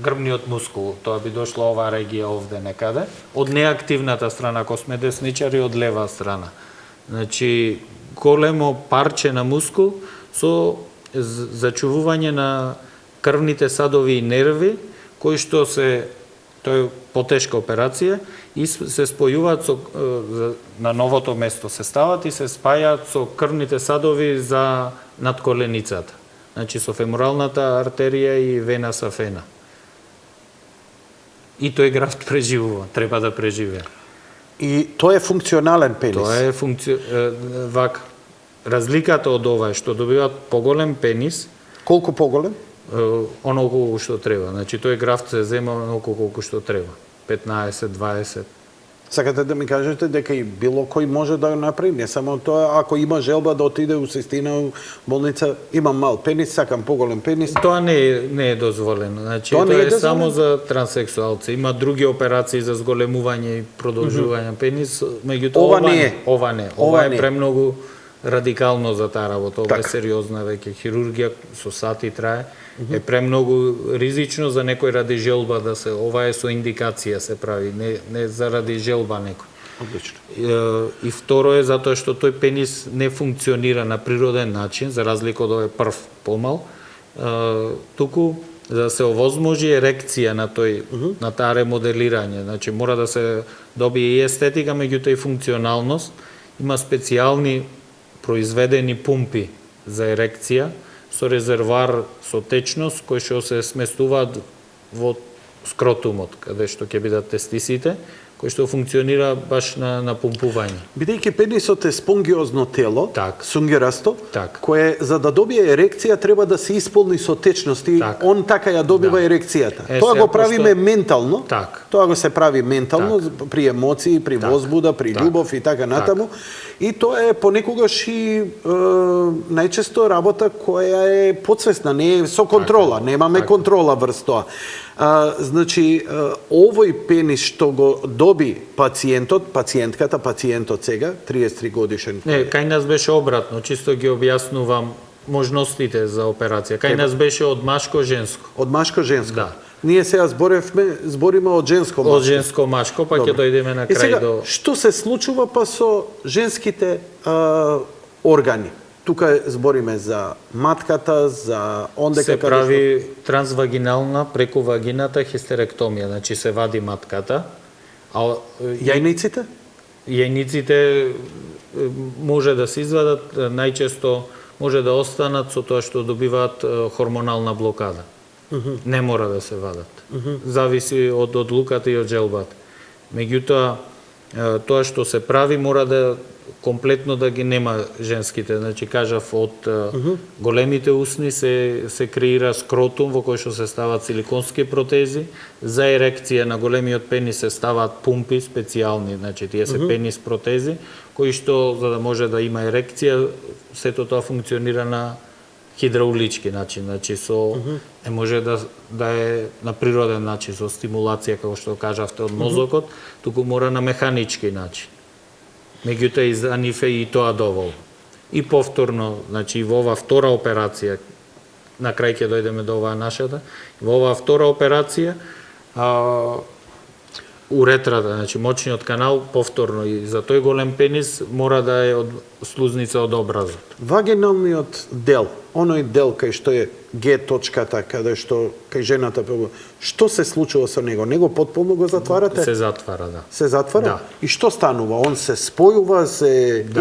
грбниот мускул. Тоа би дошло оваа регија овде некаде. Од неактивната страна, ако сме десничари, од лева страна. Значи, големо парче на мускул со зачувување на крвните садови и нерви, кои што тоа е потешка операција и се спојуваат со на новото место се стават и се спајаат со крвните садови за надколеницата. Значи со феморалната артерија и вена сафена. И тој графт преживува, треба да преживее. И тоа е функционален пенис. Тоа е вака. Разликата од ова е што добиваат поголем пенис, Колку поголем? оно колку што треба. Значи тој графт се зема оноко колку што треба. 15, 20. Сакате да ми кажете дека и било кој може да го направи, не само тоа, ако има желба да отиде у Сестина болница, имам мал пенис, сакам поголем пенис. Тоа не е дозволено. Значи Тоа не тоа е е дозволено? само за транссексуалци. Има други операции за зголемување и продолжување пенис, меѓутоа Ова не е. Ова не. Ова Ова не е е. премногу радикално за таа работа. Ова е Така. сериозна веќе хирургија, со сати трае. Е премногу ризично за некој ради желба да се, ова е со индикација се прави, не заради желба некој. Одлично. И второ е затоа што тој пенис не функционира на природен начин, за разлика од овој прв помал, туку за да се овозможи ерекција на таа ремоделирање, значи мора да се добие и естетика, меѓутоа и функционалност. Има специјални произведени пумпи за ерекција со резервоар со течност кои што се сместуваат во скротумот, каде што ќе бидат тестисите, кој што функционира баш на пумпување. Бидејќи пенисот е спонгиозно тело, Так. сунгерасто, Так. кое за да добие ерекција треба да се исполни со течност и Так. он така ја добива Да. ерекцијата. Е, Тоа сега, го правиме пошто- ментално. Так. Тоа го се прави ментално при емоции, при Так. возбуда, при Так. љубов и така натаму. И тоа е понекогаш и најчесто работа која е подсвесна, не е со контрола, немаме контрола врз тоа. Значи, овој пенис што го доби пациентот сега, 33 годишен. Не, кај нас беше обратно, чисто ги објаснувам можностите за операција. Кај нас беше од машко-женско. Од машко-женско. Да. Ние сега збориме од женско Од женско-машко, па ќе дојдеме на И крај сега, до... што се случува па со женските органи? Тука збориме за матката, за ондека Се каде прави трансвагинална преку вагината хистеректомија, значи се вади матката, а Јајниците? јајниците може да се извадат, најчесто може да останат со тоа што добиваат хормонална блокада. Не мора да се вадат. Зависи од одлуката и од желбата. Меѓутоа, тоа што се прави мора да комплетно да ги нема женските. Значи, кажав, од големите усни се креира скротум во кој што се стават силиконски протези. За ерекција на големиот пенис се ставаат пумпи специјални, значи тие се пенис протези, кои што, за да може да има ерекција, сето тоа функционира на хидраулички начин, значи со не може да е на природен начин со стимулација како што кажавте од мозокот, туку мора на механички начин. Меѓутоа и за нив е и тоа доволно. И повторно, значи во оваа втора операција, на крај ќе дојдеме до оваа нашата, во оваа втора операција уретрата, значи мочниот канал, повторно и за тој голем пенис мора да е од слузница од образот. Вагиналниот дел, оној дел кај што е Г точката, каде што кај жената, што се случува со него? Него потполно го затварате? Се затвара, да. Се затвара? Да. И што станува? Он се спојува,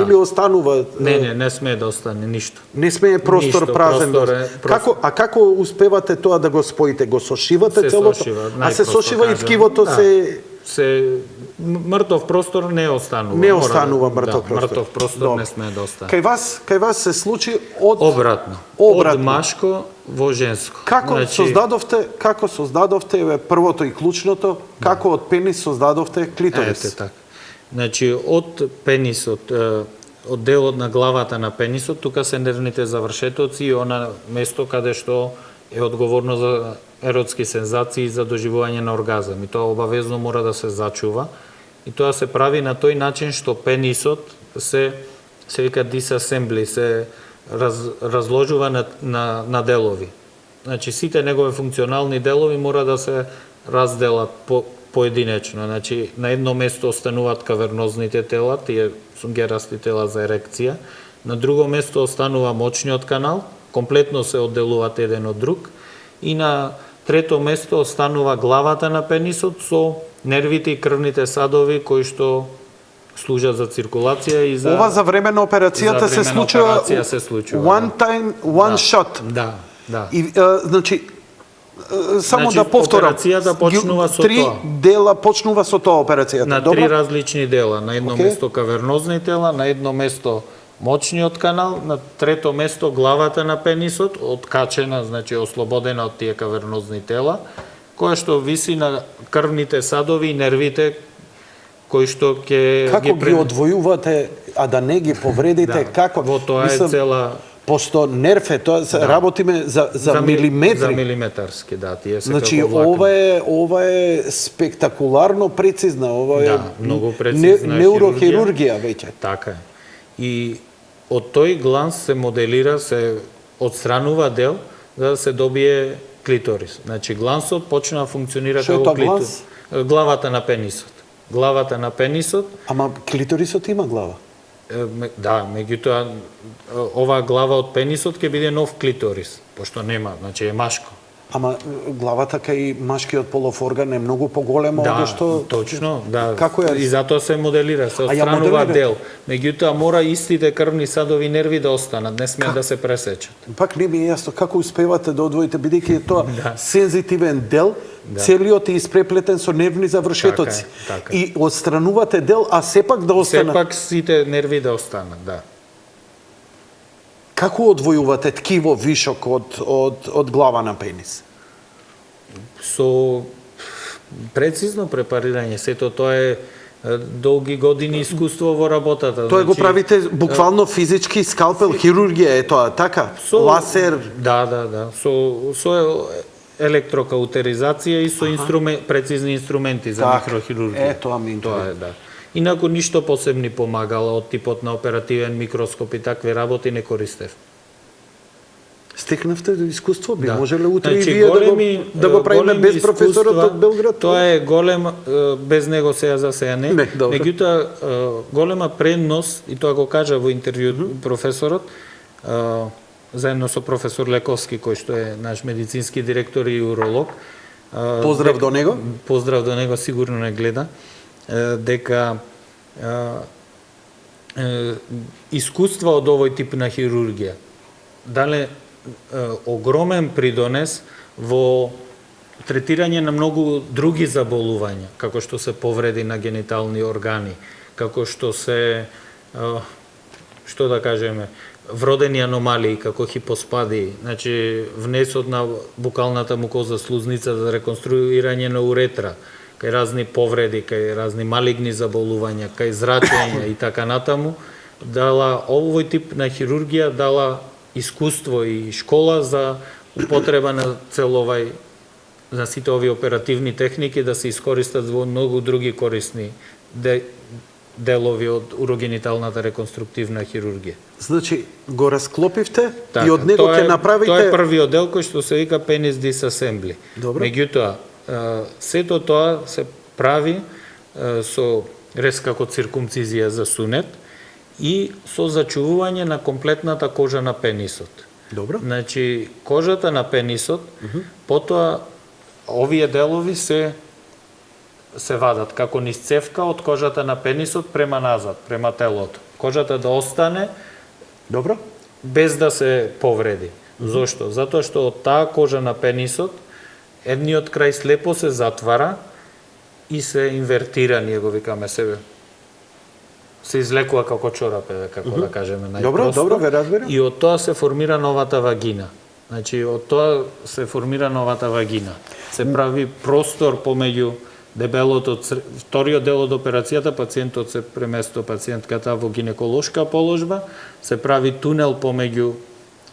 или останува? Не смее да остане ништо. Не смее простор Ништо, празен. простор Како успевате тоа да го споите? Го сошивате се целото? сошива, А се сошива и кажам. ткивото се мртов простор не останува. Не останува мртов простор. Мртов простор не смее да остане. Кај вас се случи од Обратно. Од машко во женско. Како создадовте првото и клучното, како од пенис создадовте клиторис? Ете така. Значи од пенисот, од делот на главата на пенисот, тука се нервните завршетоци и она место каде што е одговорно за еротски сензации и за доживување на оргазам. И тоа обавезно мора да се зачува. И тоа се прави на тој начин што пенисот се вика дисасембли, се разложува на делови. Значи сите негови функционални делови мора да се разделат поединечно. Значи на едно место остануваат кавернозните тела, тие сунгерасти тела за ерекција. На друго место останува мочниот канал, комплетно се одделуваат еден од друг. И на трето место останува главата на пенисот со нервите и крвните садови кои што служат за циркулација и за... Ова за време на операцијата се случува one time, one shot. Да. И, значи, само да повторам. Операцијата почнува со тоа. 3 дела почнува со тоа операцијата. На 3 различни дела. На едно место кавернозни тела, на едно место мочниот канал, на трето место главата на пенисот, откачена, значи ослободена од тие кавернозни тела, која што виси на крвните садови и нервите кои што ќе Како ги одвојувате, а да не ги повредите? Како? Во тоа е цела... Посто нерв е, тоа работиме за милиметри. За милиметарски, да, тие се значи, како влакна. ова е спектакуларно прецизна, ова е многу прецизна неурохирургија веќе. Така е. И од тој гланс се моделира, се отстранува дел за да се добие клиторис. Значи глансот почна да функционира како клиторис. Главата на пенисот. Главата на пенисот. Ама клиторисот има глава. Да, меѓутоа оваа глава од пенисот ќе биде нов клиторис, пошто нема, значи е машко. Ама главата кај машкиот полов орган е многу поголема од што... Точно, да. Како е? И затоа се моделира, се отстранува дел. Меѓутоа мора истите крвни садови и нерви да останат, не смеат да се пресечат. Пак не ми е јасно како успевате да одвоите, бидејќи е тоа сензитивен дел, целиот е испреплетен со нервни завршетоци. Така. И отстранувате дел, а сепак да останат. Сепак сите нерви да останат, да. Како одвојувате ткиво вишок од глава на пенис? Со прецизно препарирање, сето тоа е долги години искуство во работата. Тоа го правите буквално физички, скалпел, хирургија е тоа, така? Ласер? Да. Со електрокаутеризација и со прецизни инструменти за микрохирургија. Тоа ми тоа е, да. Инаку ништо посебни помагала од типот на оперативен микроскоп и такви работи не користев. Стекнавте искуство, би можеле утре значи, и вие да го правиме без професорот од Белград? Тоа е голем, без него сега за сега не. Меѓутоа, голема предност, и тоа го кажа во интервју професорот, заедно со професор Лековски, кој што е наш медицински директор и уролог. Поздрав до него. Поздрав до него, сигурно не гледа. Дека искуства од овој тип на хирургија дале огромен придонес во третирање на многу други заболувања, како што се повреди на генитални органи, како што се, што да кажеме, вродени аномалии, како хипоспадии, значи внесот на букалната мукоза слузница за реконструирање на уретра, кај разни повреди, кај разни малигни заболувања, кај зрачење и така натаму, дала овој тип на хирургија дала искуство и школа за употреба на цел овај, на сите овие оперативни техники да се искористат во многу други корисни делови од урогениталната реконструктивна хирургија. Значи, го расклопивте Така, и од него ќе направите... Тоа е првиот дел кој што се вика пенис дисасембли. Добро. Меѓутоа, сето тоа се прави со рез како циркумцизија за сунет и со зачувување на комплетната кожа на пенисот. Добро. Значи, кожата на пенисот, потоа овие делови се вадат како низ цевка од кожата на пенисот према назад, према телото. Кожата да остане Добро. без да се повреди. Зошто? Затоа што од таа кожа на пенисот едниот крај слепо се затвара и се инвертира, ние го викаме се излекува како чорапе, како да кажеме најпросто. Добро, ве разбирам. И од тоа се формира новата вагина. Значи, од тоа се формира новата вагина. Се прави простор помеѓу дебелото вториот дел од операцијата, пациентот се преместува пациентката во гинеколошка положба, се прави тунел помеѓу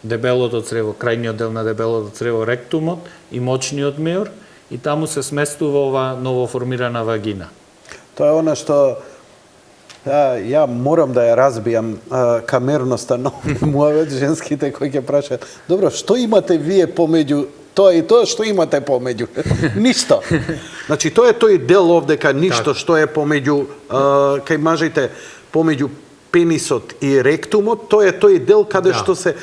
дебелото црево, крајниот дел на дебелото црево, ректумот и мочниот меур, и таму се сместува ова новоформирана вагина. Тоа е она што ја морам да ја разбијам камерноста на муавет женските кои ќе прашаат. Добро, што имате вие помеѓу тоа и тоа, што имате помеѓу? Ништо. Значи, тоа е тој дел овдека, ништо што е помеѓу, кај мажите, помеѓу пенисот и ректумот, тоа е тој дел каде што се...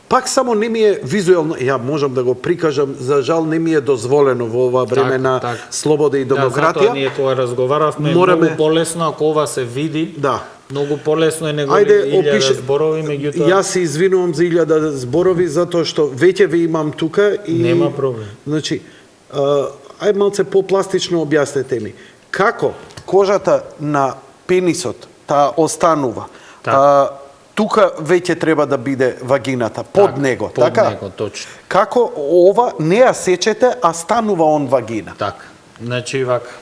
Пак само не ми е визуелно, ја можам да го прикажам, за жал не ми е дозволено во ова време на слобода и демократија. Затоа ние кога разговаравме, многу полесно ако ова се види. Многу полесно е него илјада зборови, меѓутоа... Јас се извинувам за 1000 зборови, затоа што веќе ве имам тука и... Нема проблем. Значи, ај малце попластично објаснете ми. Како кожата на пенисот таа останува? Тука веќе треба да биде вагината, под него, така? Под него, точно. Како ова не ја сечете, а станува он вагина? Така. Значи, вака.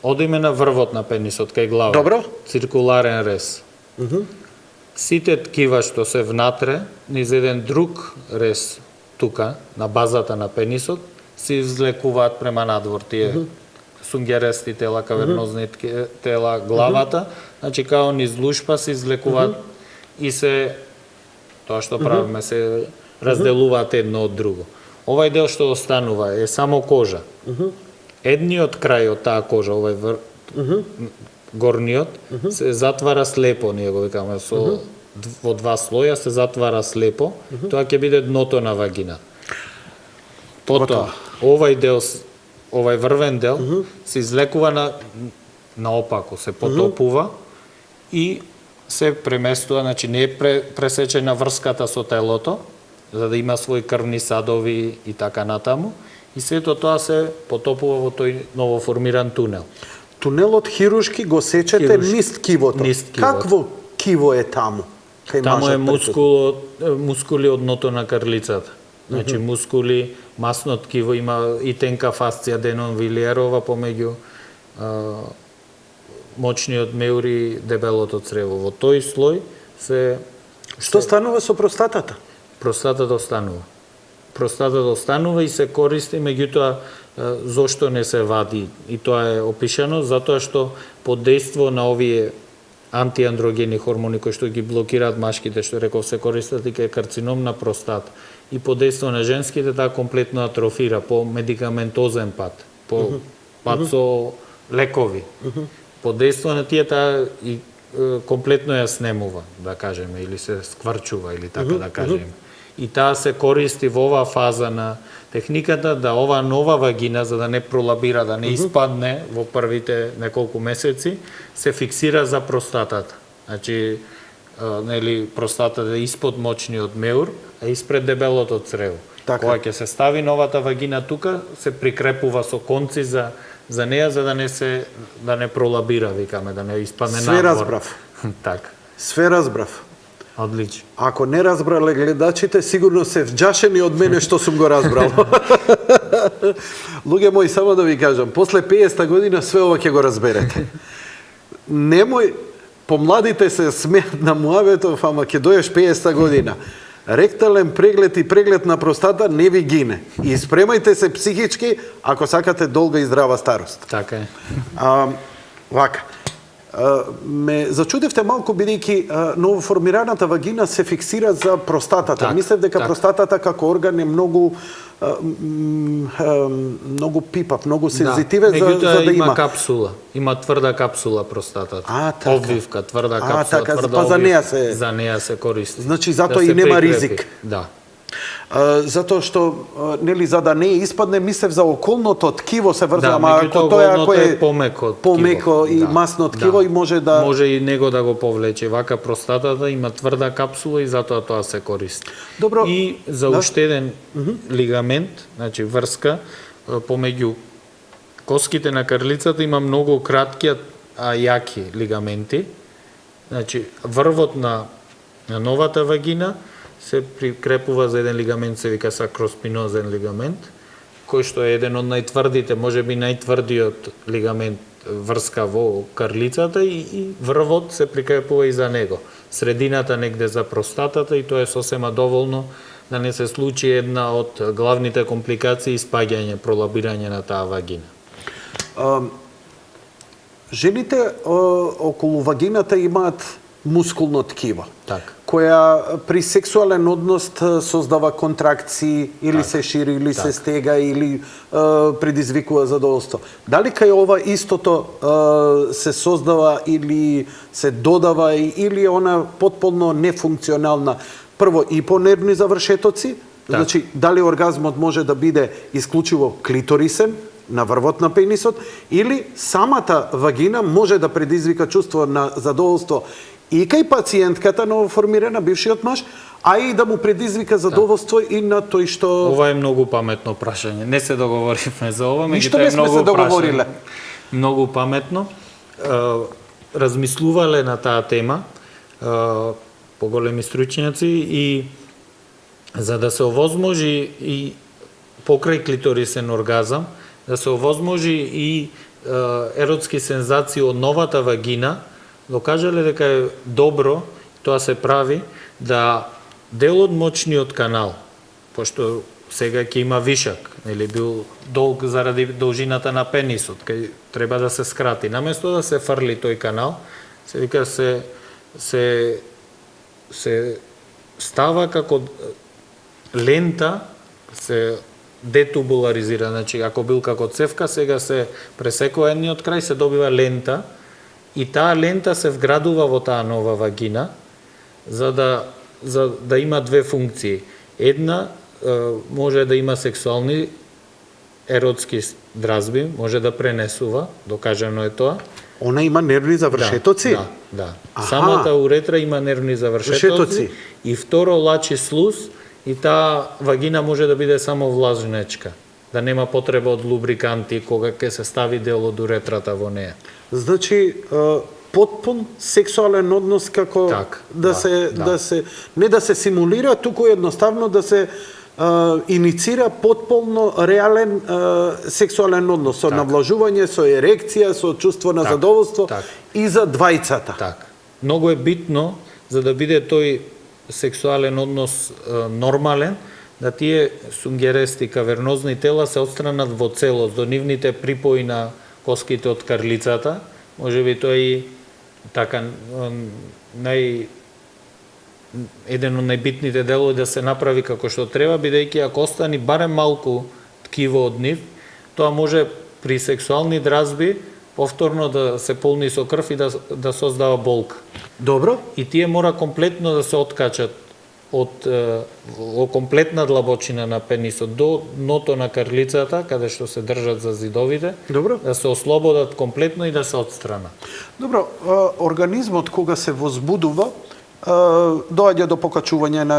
Одиме на врвот на пенисот, кај глава. Добро. Циркуларен рез. Сите ткива што се внатре, низ еден друг рез тука, на базата на пенисот, се извлекуваат према надвор тие сунгерести тела, кавернозни тела, главата, значи као низ лушпа се извлекуваат и се, тоа што правиме, се разделуваат едно од друго. Овај дел што останува е само кожа. Едниот крај од таа кожа, овај горниот, се затвара слепо, ние го викаме, во два слоја се затвара слепо, тоа ќе биде дното на вагина. Потоа, овај дел, овај врвен дел, се излекува наопако, се потопува и се преместува, значи не е пресечена врската со телото, за да има своји крвни садови и така натаму, и сето тоа се потопува во тој новоформиран тунел. Тунелот хирушки го сечете низ ткивото. Какво киво е таму? Таму е мускули од дното на крлицата. Значи мускули, масно ткиво, има и тенка фасција денонвилиерова помеѓу мочниот меур и дебелото црево. Во тој слој се... Што станува со простатата? Простатата останува. Простатата останува и се користи, меѓутоа зошто не се вади? И тоа е опишано, затоа што под дејство на овие антиандрогени хормони кои што ги блокираат машките, што реков се користат и кај карцином на простата. И под дејство на женските таа комплетно атрофира по медикаментозен пат, по пат со лекови. Под дејство на тие таа и комплетно ја снемува, да кажеме, или се скврчува, или така да кажеме. И таа се користи во оваа фаза на техниката да оваа нова вагина, за да не пролабира, да не испадне во првите неколку месеци, се фиксира за простатата. Значи, нели, простатата е испод мочниот меур, а испред дебелото црево. Кога ќе се стави новата вагина тука, се прикрепува со конци за неја, за да не пролабира, викаме, да не испадне надвор. Све разбрав. Така. Све разбрав. Одлично. Ако не разбрале гледачите, сигурно се вџашени од мене што сум го разбрал. Луѓе мои, само да ви кажам, после 50 година све ова ќе го разберете. Немој, помладите се смеат на муабетов, ама ќе дојдеш 50 година. ректален преглед и преглед на простата не ви гине. И спремајте се психички ако сакате долга и здрава старост. Така е. Вака. Ме зачудевте малку бидејќи новоформираната вагина се фиксира за простатата. Так, Мислев дека так. простатата како орган е многу пипав, многу сензитивен за да има капсула. Има тврда капсула простатата. Така. Обвивка, тврда капсула, така, тврда па за неа за неа се користи. Значи затоа да и се нема прикрепи. ризик. Да. Затоа што нели за да не испадне мислев за околното ткиво се врза, ама ако меѓутоа, тоа ако голното е помеко помеко и масно ткиво и може да може и него да го повлече. Вака простатата има тврда капсула и затоа тоа се користи. Добро. И за уште еден лигамент, значи врска помеѓу коските на крлицата има многу кратки а јаки лигаменти. Значи врвот на новата вагина се прикрепува за еден лигамент, се вика сакроспинозен лигамент, кој што е еден од најтврдите, можеби најтврдиот лигамент врска во карлицата и врвот се прикрепува и за него. Средината негде за простатата и тоа е сосема доволно да не се случи една од главните компликации испаѓање, пролабирање на таа вагина. Жените околу вагината имаат мускулно ткиво. Така. Која при сексуален однос создава контракции или се шири или се стега или предизвикува задоволство. Дали кај ова истото се создава или се додава или она потполно нефункционална? Прво и по нервни завршетоци, значи дали оргазмот може да биде исклучиво клиторисен на врвот на пенисот или самата вагина може да предизвика чувство на задоволство и кај пациентката новоформирана, бившиот маж, а и да му предизвика задоволство и на тој што... Ова е многу паметно прашање. Не се договоривме за ова, Ништо меѓутоа не е сме многу се договориле. Многу паметно. Размислувале на таа тема поголеми стручњаци и за да се овозможи и покрај клиторисен оргазам, да се овозможи и еротски сензации од новата вагина, докажале дека е добро, тоа се прави, да дел од мочниот канал, пошто сега ќе има вишак, или бил долг заради должината на пенисот, кај треба да се скрати. Наместо да се фрли тој канал, се вика се става како лента, се детубуларизира, значи ако бил како цевка, сега се пресекува едниот крај, се добива лента и таа лента се вградува во таа нова вагина за да има две функции. Една може да има сексуални еротски дразби, може да пренесува, докажано е тоа. Она има нервни завршетоци? Да. Самата уретра има нервни завршетоци. И второ, лачи слуз и таа вагина може да биде само влажнечка. Да нема потреба од лубриканти кога ќе се стави дел од уретрата во неа. Значи, потпун сексуален однос како да се не да се симулира, туку едноставно да се иницира потполно реален сексуален однос со навлажување, со ерекција, со чувство на задоволство и за двајцата. Така. Многу е битно за да биде тој сексуален однос нормален, да тие сунгерести кавернозни тела се отстранат во целост до нивните припои на коските од карлицата. Можеби тоа и така еден од најбитните делови да се направи како што треба, бидејќи ако остани барем малку ткиво од нив, тоа може при сексуални дразби повторно да се полни со крв и да создава болка. Добро. И тие мора комплетно да се откачат од комплетна длабочина на пенисот до дното на карлицата, каде што се држат за зидовите, добро, да се ослободат комплетно и да се отстранат. Добро, организмот кога се возбудува, доаѓа до покачување на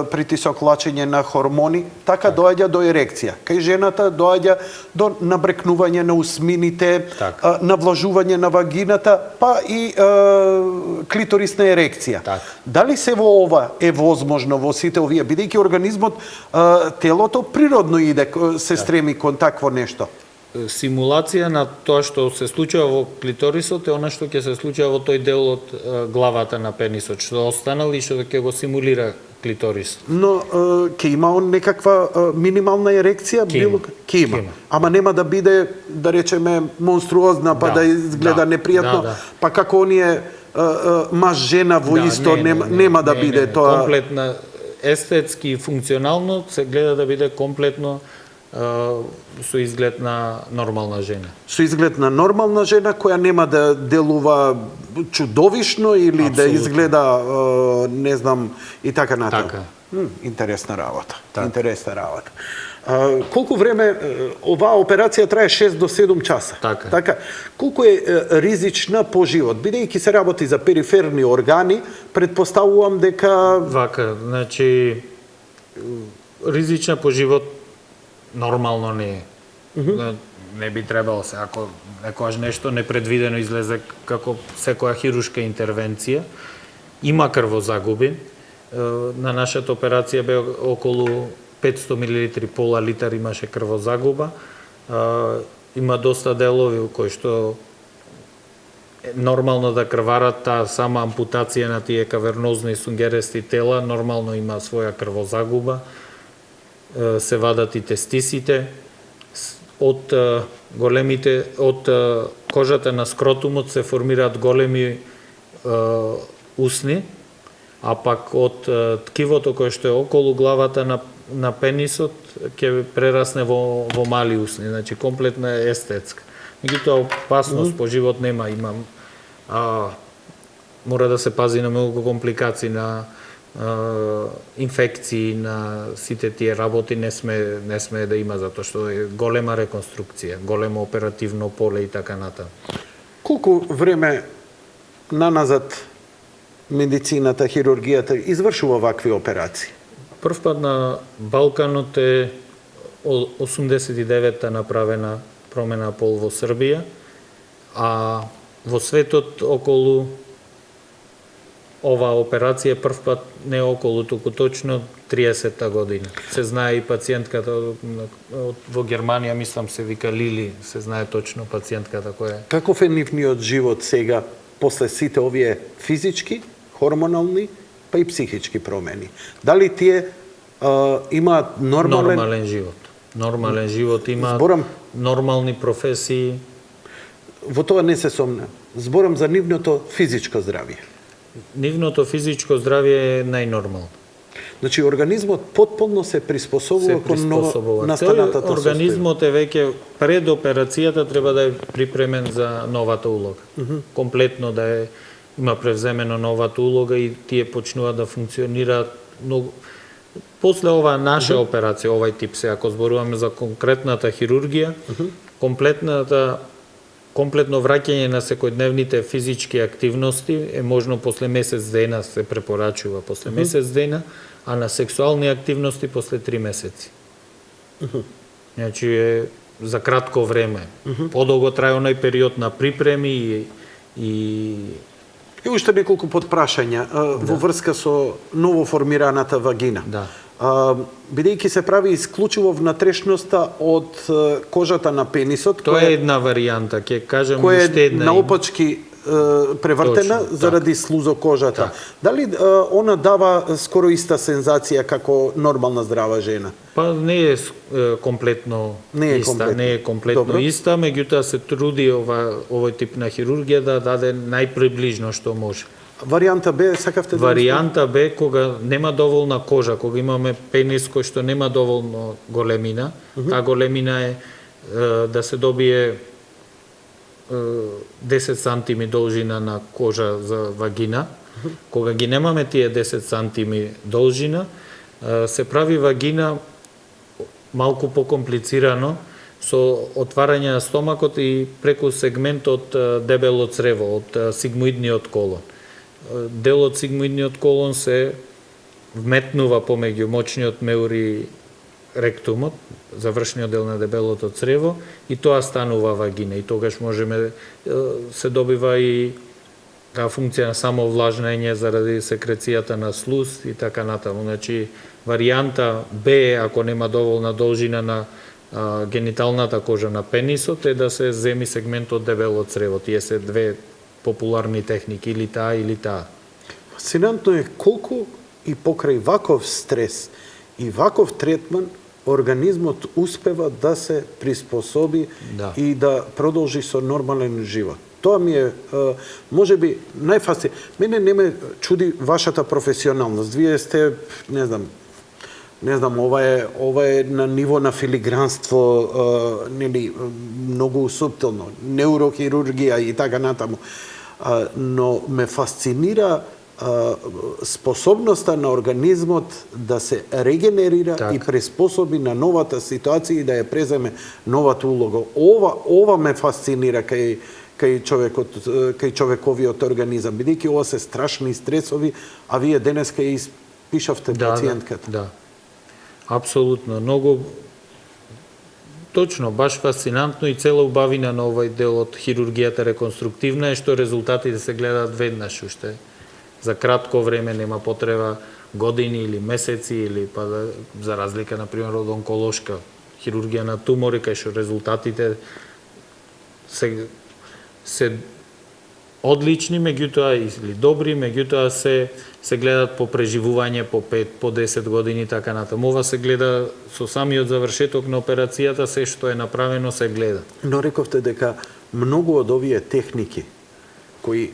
притисок, лачење на хормони, така доаѓа до ерекција. Кај жената доаѓа до набрекнување на усмините, навлажување на вагината, па и клиторисна ерекција. Дали се во ова е возможно во сите овие, бидејќи организмот, телото природно иде, се стреми кон такво нешто? Симулација на тоа што се случува во клиторисот е она што ќе се случува во тој дел од главата на пенисот, што останал и што ќе го симулира клиторис. Но ќе има он некаква минимална ерекција? Ќе има. Ќе има. Ќе има. Ама нема да биде, да речеме, монструозна, па да изгледа непријатно, па како оние маж-жена во исто, нема да биде тоа... Комплетна, естетски и функционално се гледа да биде комплетно со изглед на нормална жена. Со изглед на нормална жена која нема да делува чудовишно или да изгледа не знам и така натаму. Така. Интересна работа. Така. Интересна работа. Колку време оваа операција трае 6 до 7 часа? Така. Колку е ризична по живот? Бидејќи се работи за периферни органи, претпоставувам дека Вака, значи ризична по живот нормално не е. Не би требало се, ако некојаш нешто непредвидено излезе како секоја хирушка интервенција, има крвозагуби. На нашата операција бе околу 500 мл, пола литар имаше крвозагуба. Има доста делови кои што е нормално да крварат, таа сама ампутација на тие кавернозни сунгерести тела нормално има своја крвозагуба. Се вадат и тестисите. Од кожата на скротумот се формираат големи усни, а пак од ткивото кое што е околу главата на пенисот ќе прерасне во мали усни, значи комплетна естетска. Меѓутоа опасност по живот нема, имам мора да се пази на многу компликации, на инфекции, на сите тие работи не сме да има, затоа што е голема реконструкција, големо оперативно поле и така натаму. колку време наназад медицината, хирургијата извршува вакви операции? Прв пат на Балканот е 89-та направена промена пол во Србија, а во светот околу оваа операција прв пат не околу, туку точно 30-та година. Се знае и пациентката во Германија, мислам се вика Лили, се знае точно пациентката која е. Каков е нивниот живот сега после сите овие физички, хормонални, па и психички промени? Дали тие имаат Нормален живот. Нормален живот, има нормални професии. Во тоа не се сомнам. Зборам за нивното физичко здравје. Нивното физичко здравје е најнормално. Значи организмот потполно се приспособува кон настанатата состојба. Организмот е веќе пред операцијата треба да е припремен за новата улога. Комплетно да е има превземено новата улога и тие почнуваат да функционираат многу. После оваа наша операција, овај тип се, ако зборуваме за конкретната хирургија, комплетно враќање на секојдневните физички активности е можно после месец дена, се препорачува после месец дена, а на сексуални активности после 3 месеци. Значи е за кратко време. Подолго трае оној период на припреми И уште неколку подпрашања во врска со новоформираната вагина. Да. Бидејќи се прави исклучиво внатрешноста од кожата на пенисот, тоа е една варијанта, ќе кажам која уште е една. наопачки превртена Точно, заради слузокожата. Так. Дали она дава скоро иста сензација како нормална здрава жена? Па не е комплетно иста, не е комплетно Добро. иста, меѓутоа се труди овој тип на хирургија да даде најприближно што може. Варијанта Б сакавте да... Варијанта Б, кога нема доволна кожа, кога имаме пенис кој што нема доволно големина, таа големина е да се добие 10 сантими должина на кожа за вагина. Кога ги немаме тие 10 сантими должина, се прави вагина малку покомплицирано со отварање на стомакот и преку сегмент од дебело црево, од сигмоидниот колон. Дел од сигмоидниот колон се вметнува помеѓу мочниот меур и ректумот, завршниот дел на дебелото црево, и тоа станува вагина. И тогаш можеме се добива и таа функција на самовлажнење заради секрeciјата на слуз и така натаму. Значи, варијанта Б, ако нема доволна должина на гениталната кожа на пенисот, е да се земи сегмент од дебело црево. Тие се 2 популарни техники, или таа или таа. Фасцинантно е колку и покрај ваков стрес и ваков третман, организмот успева да се приспособи и да продолжи со нормален живот. Тоа ми е, можеби, Мене не ме чуди вашата професионалност. Вие сте, не знам, ова е на ниво на филигранство, нели, многу суптилно, неурохирургија и така натаму. Но ме фасцинира способноста на организмот да се регенерира и приспособи на новата ситуација и да ја преземе новата улога. Ова ме фасцинира кај човековиот организам, бидејќи ова се страшни стресови, а вие денеска ја испишавте пациентката. Да. Апсолутно, многу точно, баш фасцинантно и цела убавина на овој дел од хирургијата реконструктивна е што резултатите се гледаат веднаш уште. За кратко време нема потреба години или месеци или па за разлика на пример од онколошка хирургија на тумори кај што резултатите се одлични, меѓутоа или добри, меѓутоа се гледаат по преживување по 5, по 10 години така натаму. Ова се гледа со самиот завршеток на операцијата, се што е направено се гледа. Но рековте дека многу од овие техники кои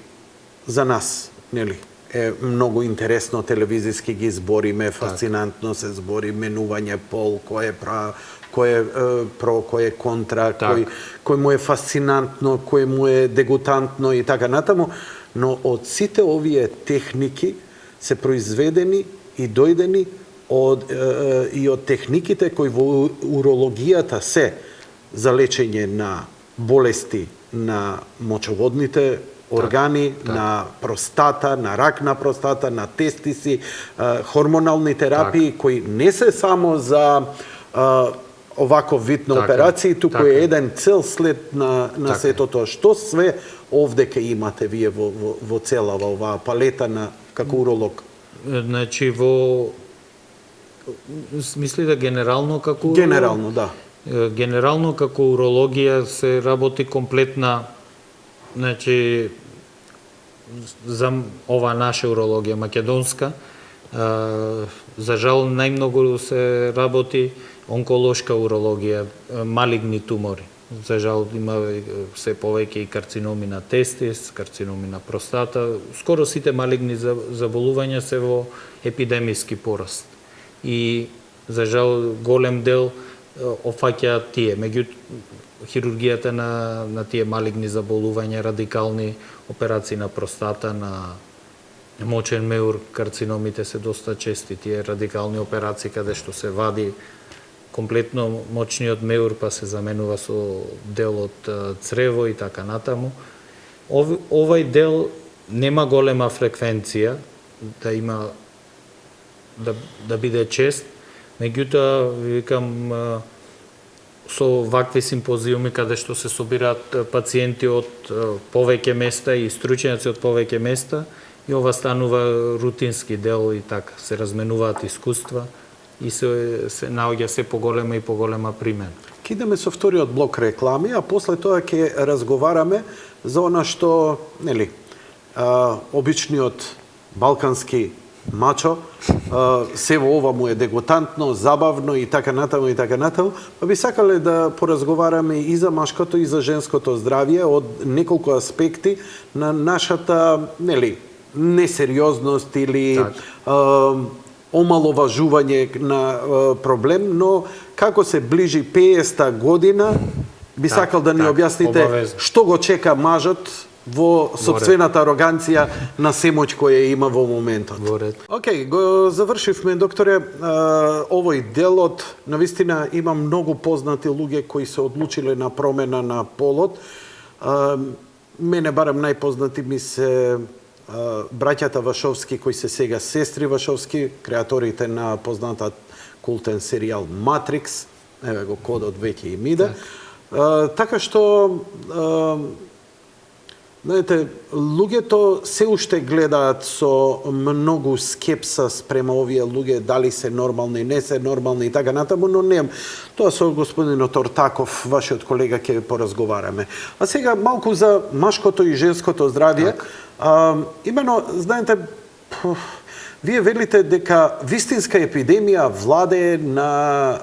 за нас, нели, е многу интересно телевизиски ги збориме, фасцинантно се збори менување пол, кој е про, кој е контра, кој му е фасцинантно, кој му е дегутантно и така натаму, но од сите овие техники се произведени и дојдени од техниките кои во урологијата се за лечење на болести на мочоводните органи, на простата, на рак на простата, на тестиси, хормонални терапии кои не се само за оваков вид на операции, туку е еден цел след на сето тоа. Што све овде ке имате вие во целава оваа палета на како уролог? Значи мислите генерално како Генерално, да. Генерално како урологија се работи комплетна, значи за ова наша урологија македонска, за жал најмногу се работи онколошка урологија, малигни тумори. За жал има се повеќе и карциноми на тестис, карциноми на простата. Скоро сите малигни заболувања се во епидемиски пораст. И за жал голем дел офаќа тие. Меѓутоа хирургијата на тие малигни заболувања, радикални операции на простата, на мочен меур, карциномите се доста чести. Тие радикални операции каде што се вади комплетно мочниот меур па се заменува со дел од црево и така натаму. Овај дел нема голема фреквенција да има да биде чест, меѓутоа викам со вакви симпозиуми каде што се собираат пациенти од повеќе места и стручњаци од повеќе места и ова станува рутински дел и така се разменуваат искуства и се наоѓа се поголема и поголема примена. Ке идеме со вториот блок реклами, а после тоа ќе разговараме за она што, нели, обичниот балкански мачо, се во ова му е дегутантно, забавно и така натаму, па би сакале да поразговараме и за машкото и за женското здравје од неколку аспекти на нашата, нели, несериозност или омаловажување на проблем, но како се ближи 50-та година, би сакал да ни објасните што го чека мажот во сопствената ароганција на семоќ која има во моментот. Океј, го завршивме, докторе, овој делот. Навистина има многу познати луѓе кои се одлучиле на промена на полот. Мене барем најпознати ми се браќата Вашовски, кои се сега сестри Вашовски, креаторите на познатат култен серијал Матрикс, еве го кодот веќе им иде. Така што, знаете, луѓето се уште гледаат со многу скепса спрема овие луѓе, дали се нормални, не се нормални и така натаму, но не, тоа со господинот Ортаков, вашиот колега, ќе поразговараме. А сега малку за машкото и женското здравје. Имено, знаете, Вие велите дека вистинска епидемија владее на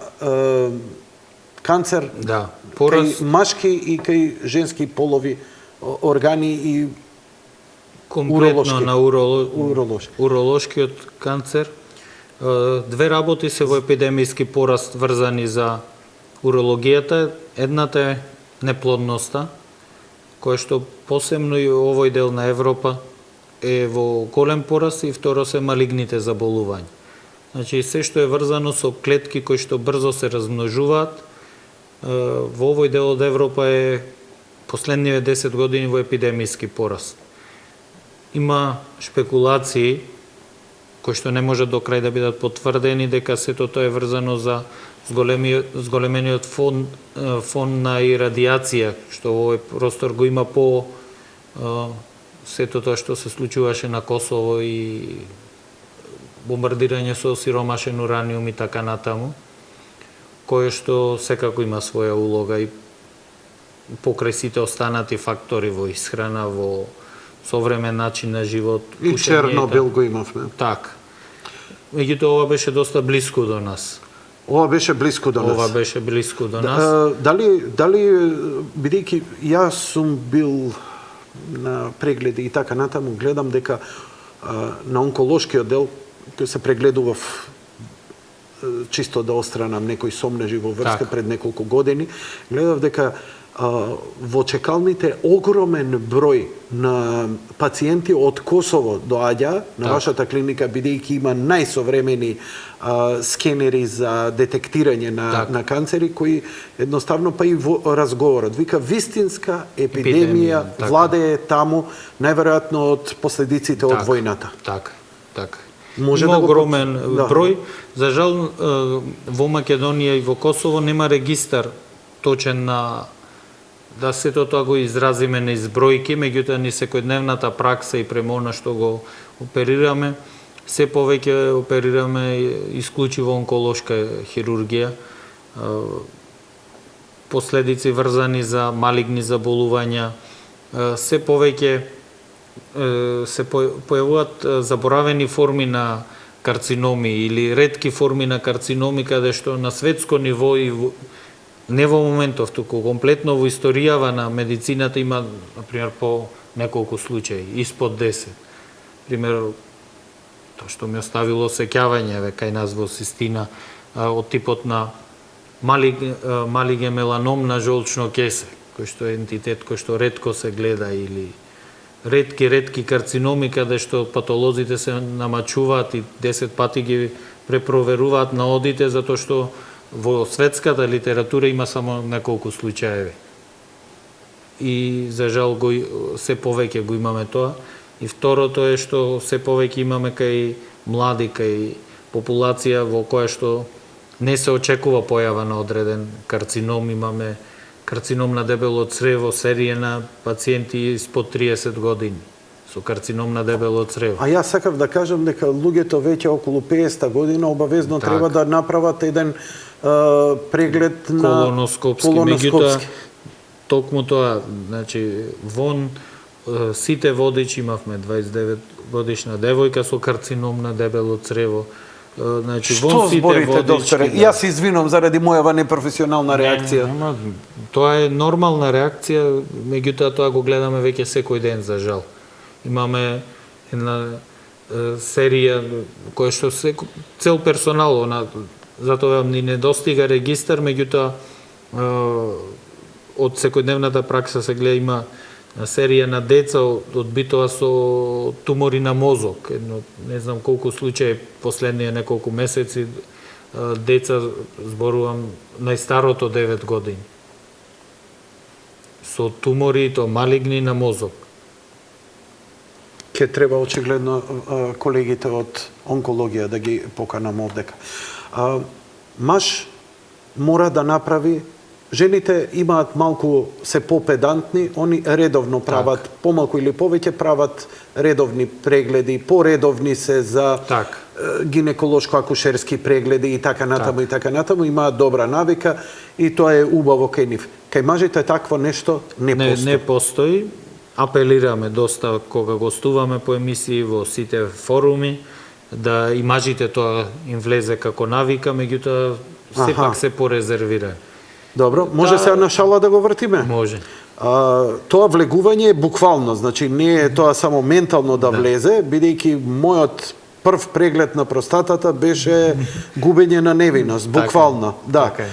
канцер Да, кај машки и кај женски полови органи и комплетно на уролошки. уролошкиот канцер. Две работи се во епидемиски пораст врзани за урологијата. Едната е неплодноста, која што посебно и овој дел на Европа е во голем пораст, и второ се малигните заболувања. Значи, се што е врзано со клетки кои што брзо се размножуваат, во овој дел од Европа е последниве 10 години во епидемиски пораст. Има шпекулации кои што не може до крај да бидат потврдени дека сето тоа е врзано за зголемениот фон на ирадиација што во овој простор го има по сето тоа што се случуваше на Косово и бомбардирање со сиромашен ураниум и така натаму, кое што секако има своја улога и покрај сите останати фактори во исхрана, во современ начин на живот. И Чернобил го имавме. Така. Меѓутоа, ова беше доста блиску до нас. Ова беше блиску до нас. Ова беше блиску до нас. Дали бидејќи јас сум бил на прегледи и така натаму, гледам дека на онколошкиот дел кој се прегледував чисто да отстранам некои сомнежи во врска пред неколку години, гледав дека во чекалните огромен број на пациенти од Косово доаѓа на вашата клиника, бидејќи има најсовремени скенери за детектирање на канцери, кои едноставно па и во разговорот вика вистинска епидемија владее таму, најверојатно од последиците од војната. Така. Може има да огромен број. За жал, во Македонија и во Косово нема регистар точен на да сето тоа го изразиме на избројки, меѓутоа ни секојдневната пракса и према она што го оперираме, се повеќе оперираме исклучиво онколошка хирургија, последици врзани за малигни заболувања, се повеќе се појавуваат заборавени форми на карциноми или ретки форми на карциноми, каде што на светско ниво и не во моментов, туку комплетно во историјава на медицината има, например, по неколку случаи, испод 10. Пример, тоа што ми оставило сеќавање кај нас во Систина, од типот на малиген меланом на жолчно кесе, кој што е ентитет кој што ретко се гледа, или ретки карциноми каде што патолозите се намачуваат и 10 пати ги препроверуваат на одите, затоа што во светската литература има само неколку случаеви. И за жал се повеќе го имаме тоа. И второто е што се повеќе имаме кај млади, кај популација во која што не се очекува појава на одреден карцином. Имаме карцином на дебело црево, серија на пациенти испод 30 години со карцином на дебело црево. А јас сакав да кажам дека луѓето веќе околу 50 година обавезно треба да направат еден преглед на колоноскопски. Меѓутоа, токму тоа, значи, вон сите водичи имавме 29 годишна девојка со карцином на дебело црево. Значи, што зборите, докторе? Јас извинувам заради мојава непрофесионална реакција. Тоа е нормална реакција, меѓутоа тоа го гледаме веќе секој ден, за жал. Имаме една серија која што цел персонал, затоа ни недостига регистар, меѓутоа од секојдневната пракса се гледа, има серија на деца одбитоа со тумори на мозок. Не знам колку случаи последнија неколку месеци, деца, зборувам, најстарото 9 години. Со тумори, то малигни на мозок. Ке треба очигледно колегите од онкологија да ги поканам овдека. Маж мора да направи, жените имаат малку се попедантни, они редовно прават, помалку или повеќе прават редовни прегледи, поредовни се за гинеколошко-акушерски прегледи и така натаму и така натаму, имаат добра навика и тоа е убаво кај нив. Кај мажите такво нешто не постои. Не постои. Апелираме доста кога гостуваме по емисии во сите форуми да и мажите тоа им влезе како навика, меѓутоа сепак се порезервира. Добро, може сега на шала да го вртиме? Може. Тоа влегување е буквално, значи не е тоа само ментално да влезе, бидејќи мојот прв преглед на простатата беше губење на невиност, буквално. Да. Така е.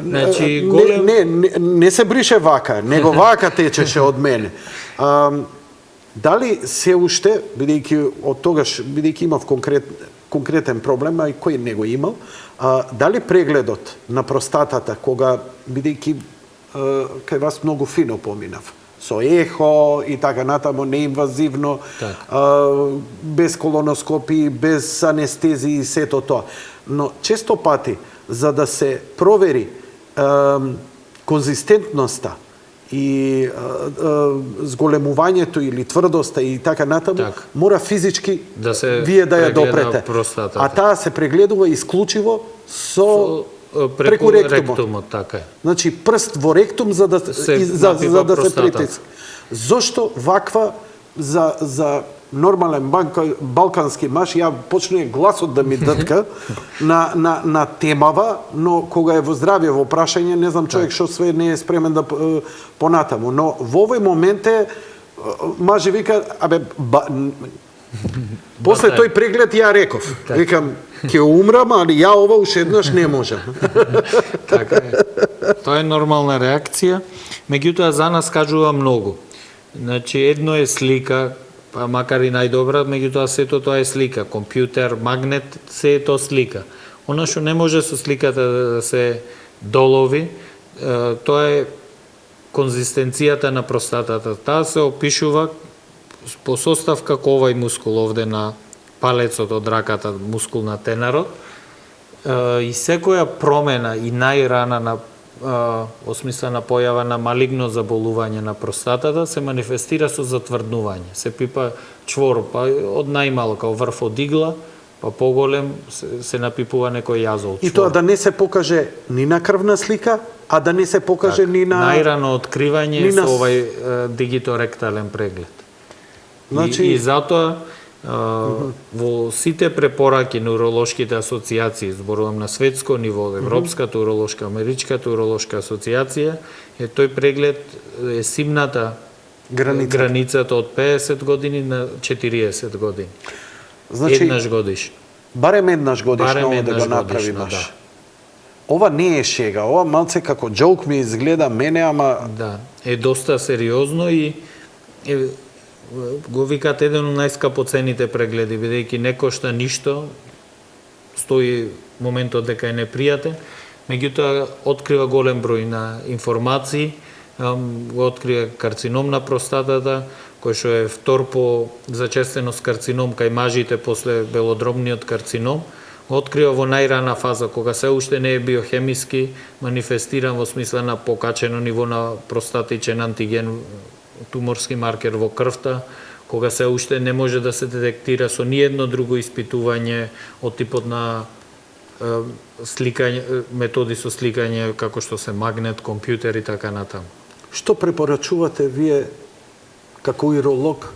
Значи, голем... не се брише вака, него вака течеше од мене. Дали се уште, бидејќи од тогаш, бидејќи имав конкретен проблем, а и кој не го имал, дали прегледот на простатата, кога, бидејќи кај вас многу фино поминав, со ехо и така натаму, неинвазивно, без колоноскопии, без анестезии и сето тоа. Но често пати, за да се провери конзистентноста и зголемувањето или тврдоста и така натаму, мора физички да се вие да ја допрете. Простатата. А таа се прегледува исклучиво со преку ректумот. Така е. Значи прст во ректум за да се притиска. Зошто ваква за нормален балкански маж, ја почне гласот да ми дътка на темава, но кога е во здравје во прашање, не знам човек што све не е спремен да понатаму. Но во овој момент е мажи вика, после тој преглед ја реков, викам, ќе умрам, али ја ова уште еднаш не можам. Така е. Тоа е нормална реакција, меѓутоа за нас кажува многу. Значи, едно е слика, па макар и најдобра, меѓутоа сето тоа е слика. Компјутер, магнет, се е тоа слика. Она што не може со сликата да се долови, тоа е конзистенцијата на простатата. Таа се опишува по состав како овај мускул овде на палецот од раката, мускул на тенарот. И секоја промена и најрана на осмислена појава на малигно заболување на простатата се манифестира со затврднување. Се пипа чвор, па од најмало, као врв од игла, па поголем се напипува некој јазол. И тоа да не се покаже ни на крвна слика, а да не се покаже ни на... Најрано откривање со овај дигиторектален преглед. Значи... И затоа во сите препораки на уролошките асоциации, зборувам на светско ниво, Европската уролошка, Америчката уролошка асоциација, е тој преглед е симната границата од 50 години на 40 години. Значи, еднаш годиш. Барем еднаш годишно да го направи маж. Да. Ова не е шега, ова малце како џоук ми изгледа мене, ама... Да, е доста сериозно и го викат еден од најскапоцените прегледи, бидејќи не кошта ништо, стои моментот дека е непријатен, меѓутоа открива голем број на информации, го открива карцином на простатата, кој што е втор по зачестеност карцином кај мажите после белодробниот карцином, го открива во најрана фаза, кога се уште не е биохемиски манифестиран во смисла на покачено ниво на простатичен антиген, туморски маркер во крвта, кога се уште не може да се детектира со ниедно друго испитување од типот на сликање, методи со сликање како што се магнет, компјутер и така натаму. Што препорачувате вие како уролог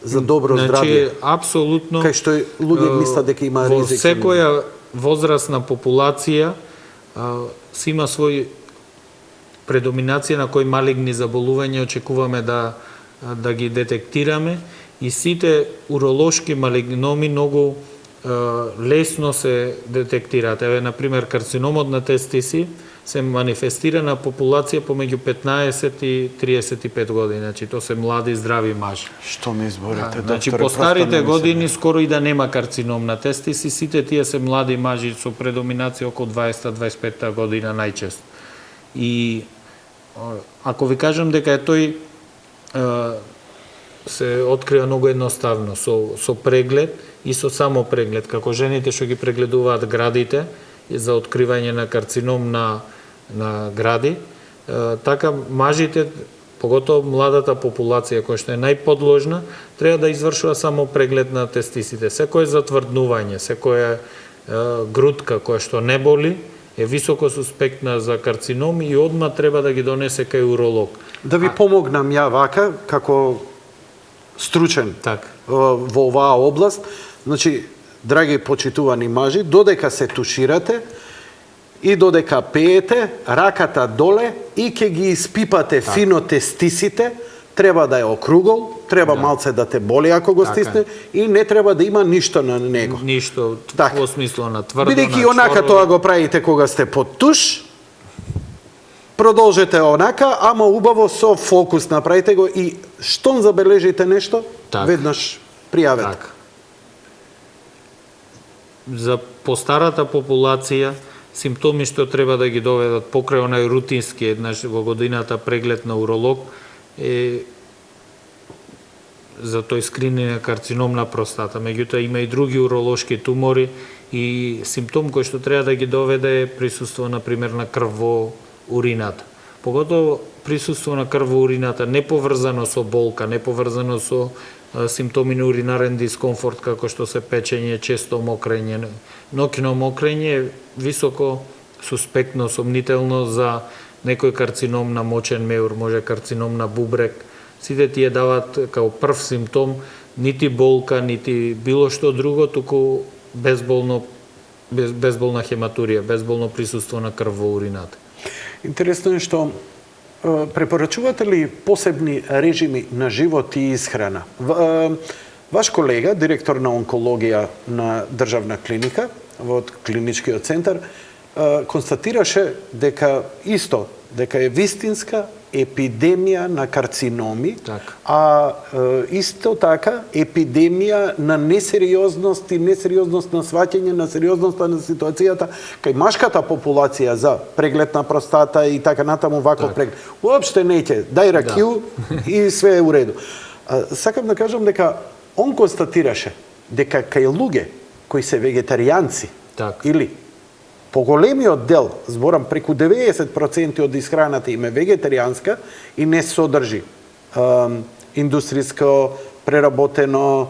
за добро здравје? Значи, апсолутно, кај што луѓе мислат дека има ризик. Во секоја возрастна популација си има свој предоминација на кои малигни заболувања очекуваме да ги детектираме и сите уролошки малигноми многу лесно се детектираат. Еве, например, карциномот на тестиси се манифестира на популација помеѓу 15 и 35 години. Значи, тоа се млади, здрави мажи. Што ми изборите, значи, по старите години скоро и да нема карцином на тестиси, сите тие се млади мажи со предоминација околу 20-25 година најчесто. И ако ви кажам дека тој се открива многу едноставно со преглед и со само преглед, како жените што ги прегледуваат градите за откривање на карцином на гради, така мажите, поготово младата популација која што е најподложна, треба да извршува само преглед на тестисите. Секое затврднување, секоја грудка која што не боли, е високо суспектна за карцином и одма треба да ги донесе кај уролог. Да ви помогнам ја вака, како стручен во оваа област. Значи, драги почитувани мажи, додека се туширате и додека пеете, раката доле и ќе ги испипате фино тестисите, треба да е округол, треба малце да те боли ако го стисне и не треба да има ништо на него. Ништо Така. во смисло на тврдо, Бидејќи на онака чворово. тоа го правите кога сте под туш, продолжете онака, ама убаво со фокус направите го и штом забележите нешто, Так. веднаш пријавете. Така. За постарата популација, симптоми што треба да ги доведат покрај онај рутински еднаш во годината преглед на уролог е за тој скрининг на карцином на простата. Меѓутоа има и други уролошки тумори и симптом кој што треба да ги доведе е присуство на пример на крв во урината. Поготово присуство на крв во урината не поврзано со болка, не поврзано со симптоми на уринарен дискомфорт како што се печење, често мокрење. Ноќно мокрење е високо суспектно, сомнително за некој карцином на мочен меур, може карцином на бубрек. Сите тие дават како прв симптом нити болка, нити било што друго, туку безболна хематурија, безболно присуство на крв во урината. Интересно е што препорачувате ли посебни режими на живот и исхрана? Ваш колега, директор на онкологија на државна клиника, во клиничкиот центар, констатираше дека е вистинска епидемија на карциноми, а исто така епидемија на несериозност и несериозност на сваќање на сериозноста на ситуацијата кај машката популација за преглед на простата и така натаму ваков преглед. Уопште неќе, дај ракију и све е у реду. Сакам да кажам дека он констатираше дека кај луѓе кои се вегетаријанци или поголемиот дел, зборам преку 90% од исхраната им е вегетаријанска и не содржи индустриско, преработено,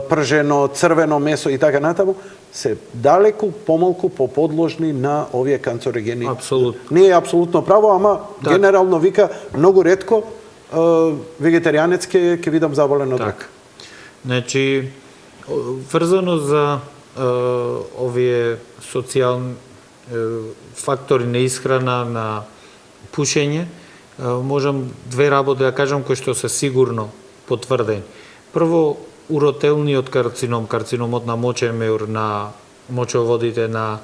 пржено, црвено месо и така натаму, се далеку помалку поподложни на овие канцерогени. Апсолутно. Не е апсолутно право, ама генерално вика многу ретко вегетаријанец ќе видам заболен од рак. Значи, врзано за овие социјални фактори на исхрана, на пушење, можам две работи да кажам кои што се сигурно потврдени. Прво, уротелниот карцином, карциномот на мочен меур, на мочоводите, на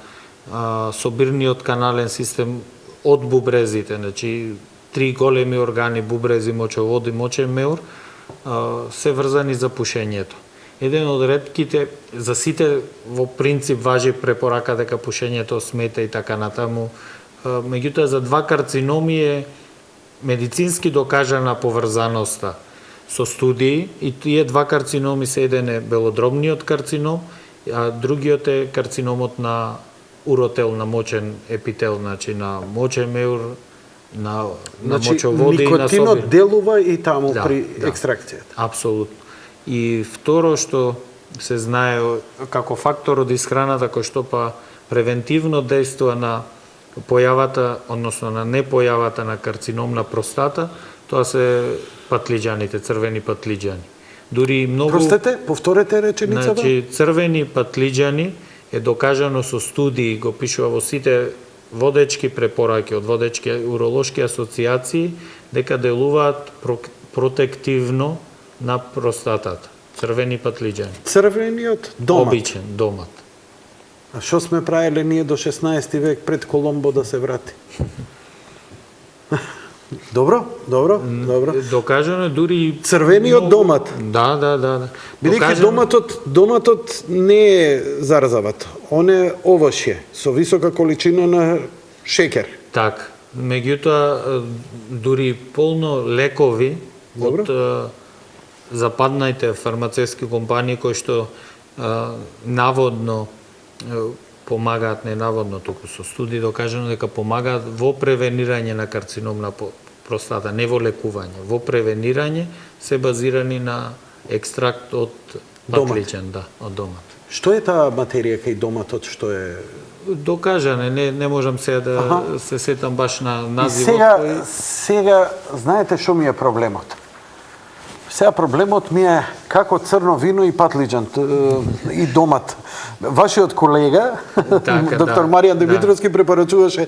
собирниот канален систем од бубрезите, значи три големи органи, бубрези, мочоводи, мочен меур, се врзани за пушењето. Еден од ретките, за сите во принцип важи препорака дека пушењето смета и така натаму. Меѓутоа за два карциноми е медицински докажана поврзаноста со студии и тие два карциноми се еден е белодробниот карцином, а другиот е карциномот на уротел, на мочен епител, значи на мочен меур, на мочоводи и на собир. Никотинот делува и таму при екстракцијата. Апсолутно. И второ што се знае како фактор од исхраната кој што па превентивно дејства на појавата, односно на непојавата на карцином на простата, тоа се патлиџаните, црвени патлиџани. Дури многу... Простете, повторете реченицата. Значи, црвени патлиџани е докажано со студии, го пишува во сите водечки препораки од водечки уролошки асоциации, дека делуваат протективно на простатата. Црвени патлиџани. Црвениот домат. Обичен домат. А што сме правеле ние до 16 век пред Коломбо да се врати? Добро. Докажано дури црвениот домат. Да. Бидејќи доматот не е зарзават. Он е овошје со висока количина на шеќер. Так. Меѓутоа дури полно лекови од западните фармацевски компании кои што наводно помагаат, не наводно, туку со студии докажано дека помагаат во превенирање на карцином на простата, не во лекување. Во превенирање се базирани на екстракт од патлиџан, од домат. Што е таа материја кај доматот што е докажане, не можам сега да се сетам баш на називот. Сега знаете што ми е проблемот? Сега проблемот ми е како црно вино и патлиџан и домат. Вашиот колега, Така, доктор да, Маријан да. Димитровски, препорачуваше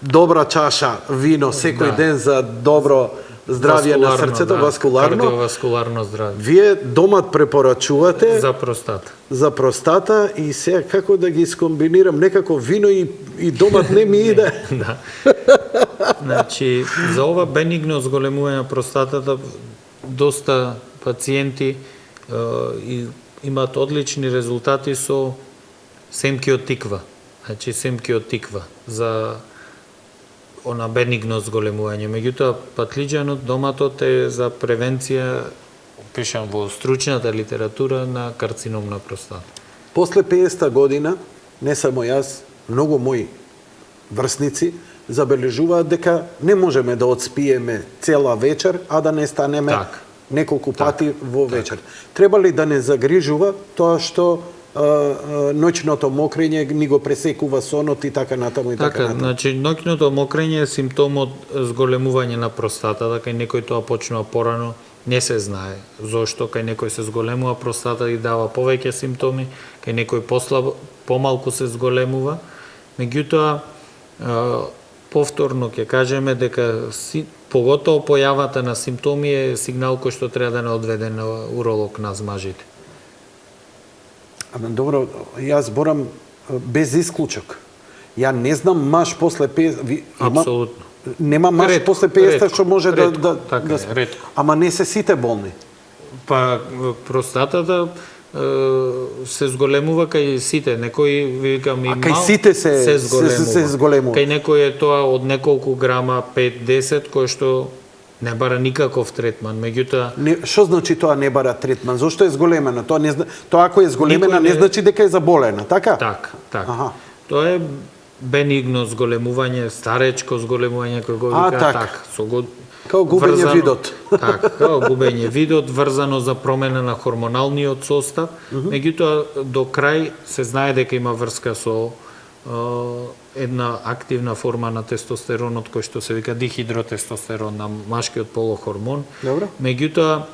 добра чаша вино секој Да. ден за добро здравје на Васкуларно, срцето, да, васкуларно. Кардиоваскуларно здравје. Вие домат препорачувате За простата. за простата и сега како да ги скомбинирам, некако вино и домат не ми иде. Да. Значи, за ова бенигно зголемување на простатата, доста пациенти имаат одлични резултати со семки од тиква. Значи, семки од тиква за она бенигно зголемување. Меѓутоа, патлиџанот, доматот е за превенција, пишам во стручната литература, на карцином на простата. После 50 година, не само јас, многу мои врсници забележуваат дека не можеме да одспиеме цела вечер, а да не станеме Так. неколку пати во вечер. Треба ли да не загрижува тоа што ноќното мокрење ни го пресекува сонот и така натаму и така Така, натаму? значи ноќното мокрење е симптом од зголемување на простата, кај некој тоа почнува порано, не се знае зошто, кај некој се зголемува простата и дава повеќе симптоми, кај некој помалку се зголемува. Меѓутоа, повторно ќе кажеме дека поготово појавата на симптоми е сигнал кој што треба да не одведе на уролог нас мажите. Ама добро, јас зборам без исклучок. Ја не знам маж после 50... Апсолутно. Нема маж Ретко, после 50 ретко, што може ретко, да... така е, ретко. Ама не се сите болни. Па простатата се зголемува кај сите. Некој викам и кај мал сите се зголемува. Кај некој е тоа од неколку грама, 5-10, кој што не бара никаков третман. Меѓутоа, Што значи тоа не бара третман? Зошто е зголемена? Тоа ако е зголемена Никој не значи дека е заболена, така? така. Аха. Тоа е бенигно зголемување, старечко зголемување, кој го вика така. со Као губење видот. Така, као губење видот, врзано за промена на хормоналниот состав. Меѓутоа, до крај се знае дека има врска со една активна форма на тестостеронот, кој што се вика дихидротестостерон, на машкиот полохормон. Добро. Меѓутоа,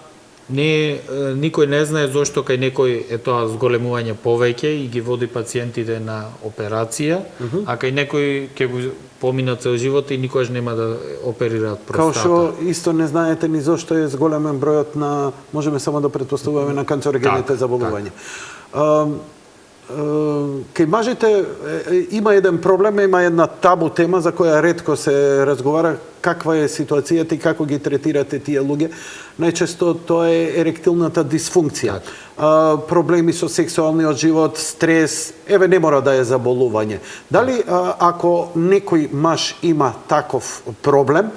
никој не знае зошто кај некој е тоа зголемување повеќе и ги води пациентите на операција, а кај некој ќе го помина цел живот и никогаш нема да оперираат Као простата. што исто не знаете ни зошто е зголемен бројот на, можеме само да претпоставуваме, на канцерогените заболувања. Кај мажите има еден проблем, има една табу тема за која ретко се разговара, каква е ситуацијата и како ги третирате тие луѓе. Најчесто тоа е еректилната дисфункција. Проблеми со сексуалниот живот, стрес, не мора да е заболување. Дали ако некој маж има таков проблем,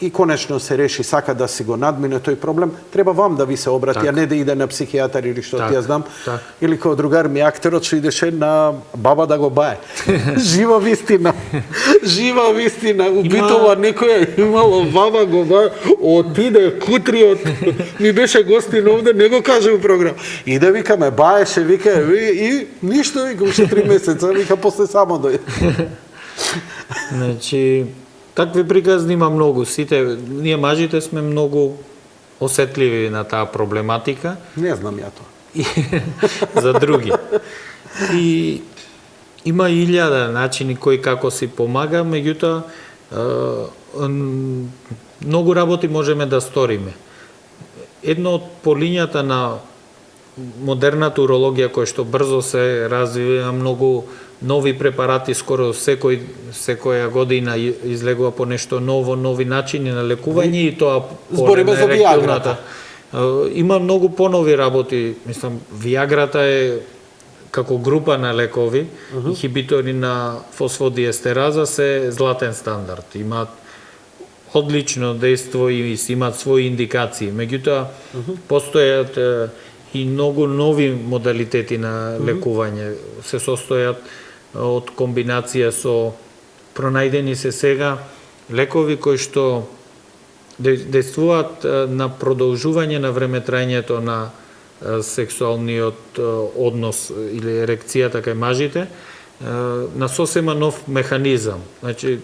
и конечно се реши, сака да си го надмине тој проблем, треба вам да ви се обрати, а не да иде на психијатар или што ти ја знам. Или кој другар ми актерот што идеше на баба да го бае. Жива вистина. Жива вистина. Убитува некоја имало баба го бае, отиде кутриот. Ми беше гостин овде, не го каже у програм. Иде викаме, баеше, вика, и ништо, вика, уште 3 месеца, вика, после само дојде. Значи, такви приказни има многу. Сите, ние мажите сме многу осетливи на таа проблематика. Не знам ја тоа. За други. И има 1000 начини кој како си помага, меѓутоа многу работи можеме да сториме. Едно од полињата на модерната урологија која што брзо се развива, многу нови препарати, скоро секоја година излегува по нешто ново, нови начини на лекување и тоа збориме за Виаграта. Има многу понови работи, мислам, Виаграта е како група на лекови, инхибитори на фосфодиестераза се златен стандард. Имаат одлично дејство и имаат своји индикации. Меѓутоа, постојат и многу нови модалитети на лекување. Се состојат од комбинација со пронајдени се сега лекови кои што дејствуваат на продолжување на времетрајањето на сексуалниот однос или ерекцијата кај мажите на сосема нов механизам. Значи,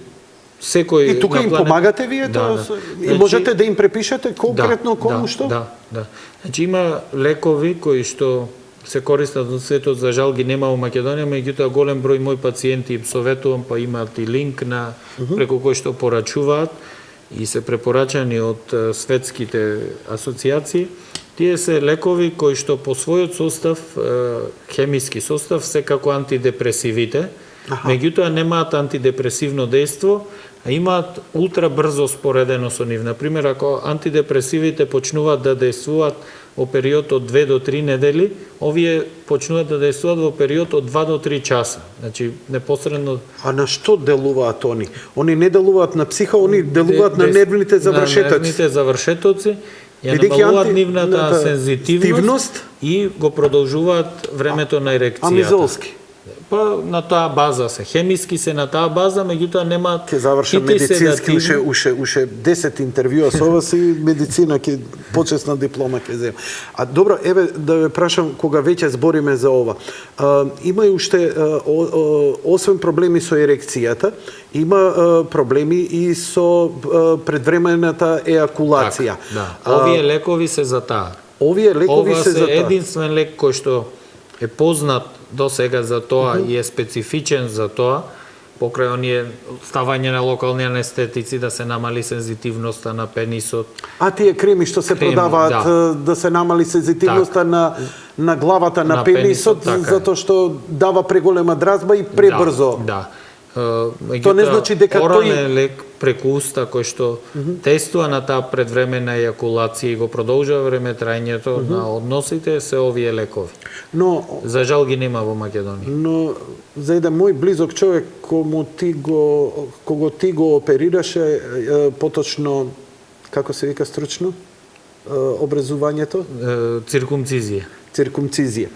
секој и тука им помагате вие тоа? И можете да им препишете конкретно кому што? Да. Значи има лекови кои што се користат од светот, за жал ги нема во Македонија, меѓутоа голем број мои пациенти им советувам, па имаат и линк на преку кој што порачуваат и се препорачани од светските асоциации. Тие се лекови кои што по својот состав, хемиски состав, се како антидепресивите, меѓутоа немаат антидепресивно дејство, а имаат ултра брзо споредено со нив. Например, ако антидепресивите почнуваат да дејствуваат во период од 2 до 3 недели, овие почнуваат да дејствуваат во период од 2 до 3 часа. Значи, непосредно... А на што делуваат они? Они не делуваат на психа, они делуваат на нервните завршетоци. На нервните завршетоци, ја намалуваат нивната сензитивност и го продолжуваат времето на ерекцијата. Амизолски. Па на таа база се, хемиски се на таа база, меѓутоа немаат... Ке завршам медицински, уше 10 интервјуа со вас и медицина, ке почесна диплома ке земам. А добро, еве да ве прашам, кога веќе збориме за ова. Има и уште, освен проблеми со ерекцијата, има проблеми и со предвремената ејакулација. Так, да. Овие лекови се за таа. Овие лекови се за таа. Ова се единствен лек кој што е познат до сега за тоа и е специфичен за тоа, покрај оние ставање на локални анестетици да се намали сензитивноста на пенисот. А тие креми што се продаваат да се намали сензитивноста на главата на пенисот, затоа што дава преголема дразба и пребрзо. Да. Тоа не значи дека орален лек преку уста кој што тестува на таа предвремена ејакулација и го продолжува време трајањето на односите, се овие лекови. Но за жал ги нема во Македонија. Но за еден мој близок човек кого ти го оперираше, поточно како се вика стручно образувањето? Циркумцизија.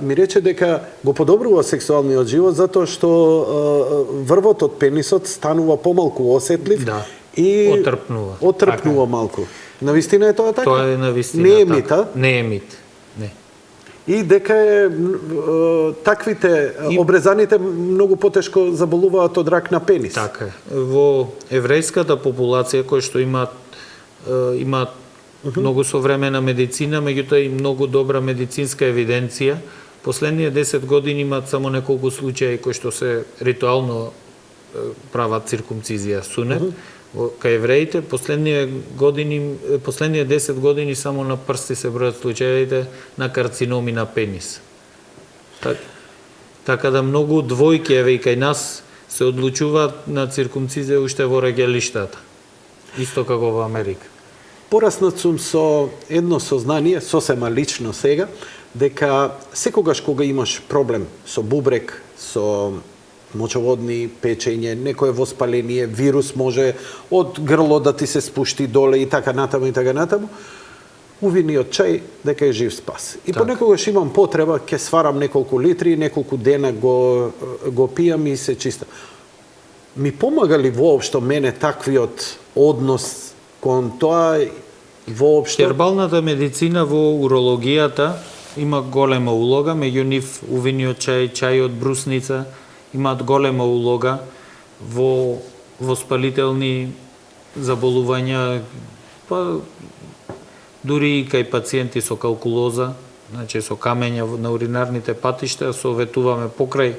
Ми рече дека го подобрува сексуалниот живот затоа што врвот од пенисот станува помалку осетлив и отрпнува малку. Навистина е тоа така? Тоа е навистина. Не е мит, а? Не е мит. Не. И дека таквите обрезаните многу потешко заболуваат од рак на пенис. Така е. Во еврејската популација кои што имаат многу современа медицина, меѓутоа и многу добра медицинска евиденција. Последните 10 години имаат само неколку случаи кои што се ритуално прават циркумцизија сунет. Кај евреите последните 10 години само на прсти се бројат случаите на карциноми на пенис. Така да многу двојки еве и кај нас се одлучуваат на циркумцизија уште во раѓалиштата. Исто како во Америка. Пораснат сум со едно сознание, сосема лично сега, дека секогаш кога имаш проблем со бубрек, со мочоводни печење, некое воспаление, вирус може од грло да ти се спушти доле и така натаму, увиниот чај дека е жив спас. И понекогаш имам потреба, ќе сварам неколку литри, неколку дена го пијам и се чистам. Ми помага ли воопшто мене таквиот однос кон тоа воопшто? Хербалната медицина во урологијата има голема улога, меѓу нив увиниот чај од брусница имаат голема улога во воспалителни заболувања, па дури и кај пациенти со калкулоза, значи со камења на уринарните патишта, советуваме покрај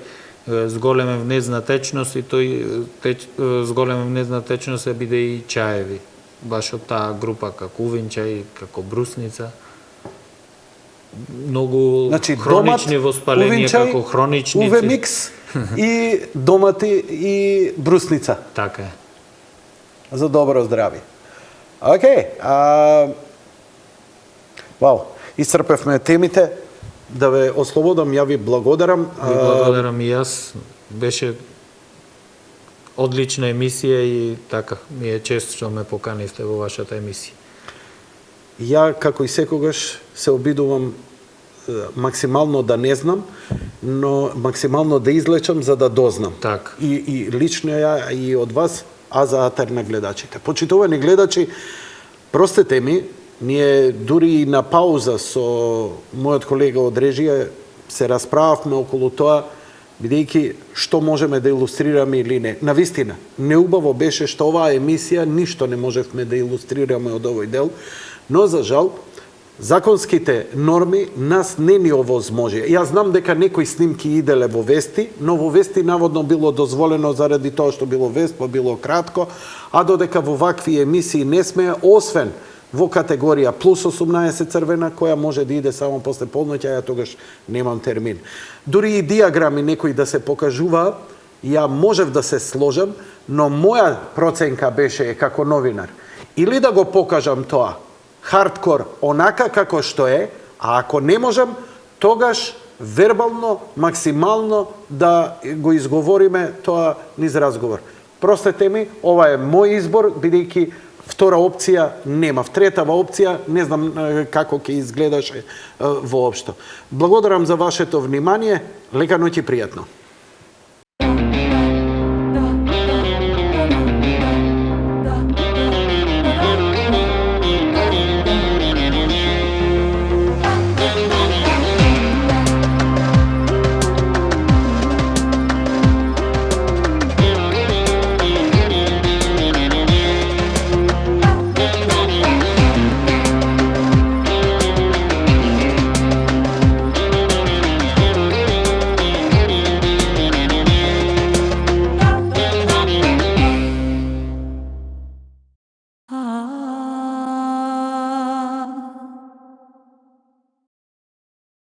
зголемен внезна течност и тој зголемен внезна течност се биде и чаеви. Баш од таа група, како увин чај, како брусница. Многу хронични воспаленија, како хроничници. Увемикс и домати и брусница. Така е. За добро здравје. Океј. Вау, исцрпевме темите. Да ве ослободам, ја ви благодарам. Ви благодарам и јас. Беше одлична емисија и така, ми е чест што ме поканивте во вашата емисија. Ја, како и секогаш, се обидувам максимално да не знам, но максимално да излечам за да дознам. Така. И лично ја и од вас, а за атер на гледачите. Почитувани гледачи, простете ми, ние дури и на пауза со мојот колега од режија се расправавме околу тоа, бидејќи што можеме да илустрираме или не. Навистина, неубаво беше што оваа емисија ништо не можевме да илустрираме од овој дел, но за жал законските норми нас не ни овозможи. Јас знам дека некои снимки иделе во вести, но во вести наводно било дозволено заради тоа што било вест, па било кратко, а додека во вакви емисии не смее, освен во категорија плюс 18 црвена, која може да иде само после полноќа, ја тогаш немам термин. Дури и диаграми некои да се покажуваат, ја можев да се сложам, но моја проценка беше како новинар. Или да го покажам тоа, хардкор, онака како што е, а ако не можам, тогаш вербално, максимално да го изговориме тоа низ разговор. Простете ми, ова е мој избор, бидејќи втора опција нема. Третава опција не знам како ќе изгледаше воопшто. Благодарам за вашето внимание. Лека ноќ и пријатно.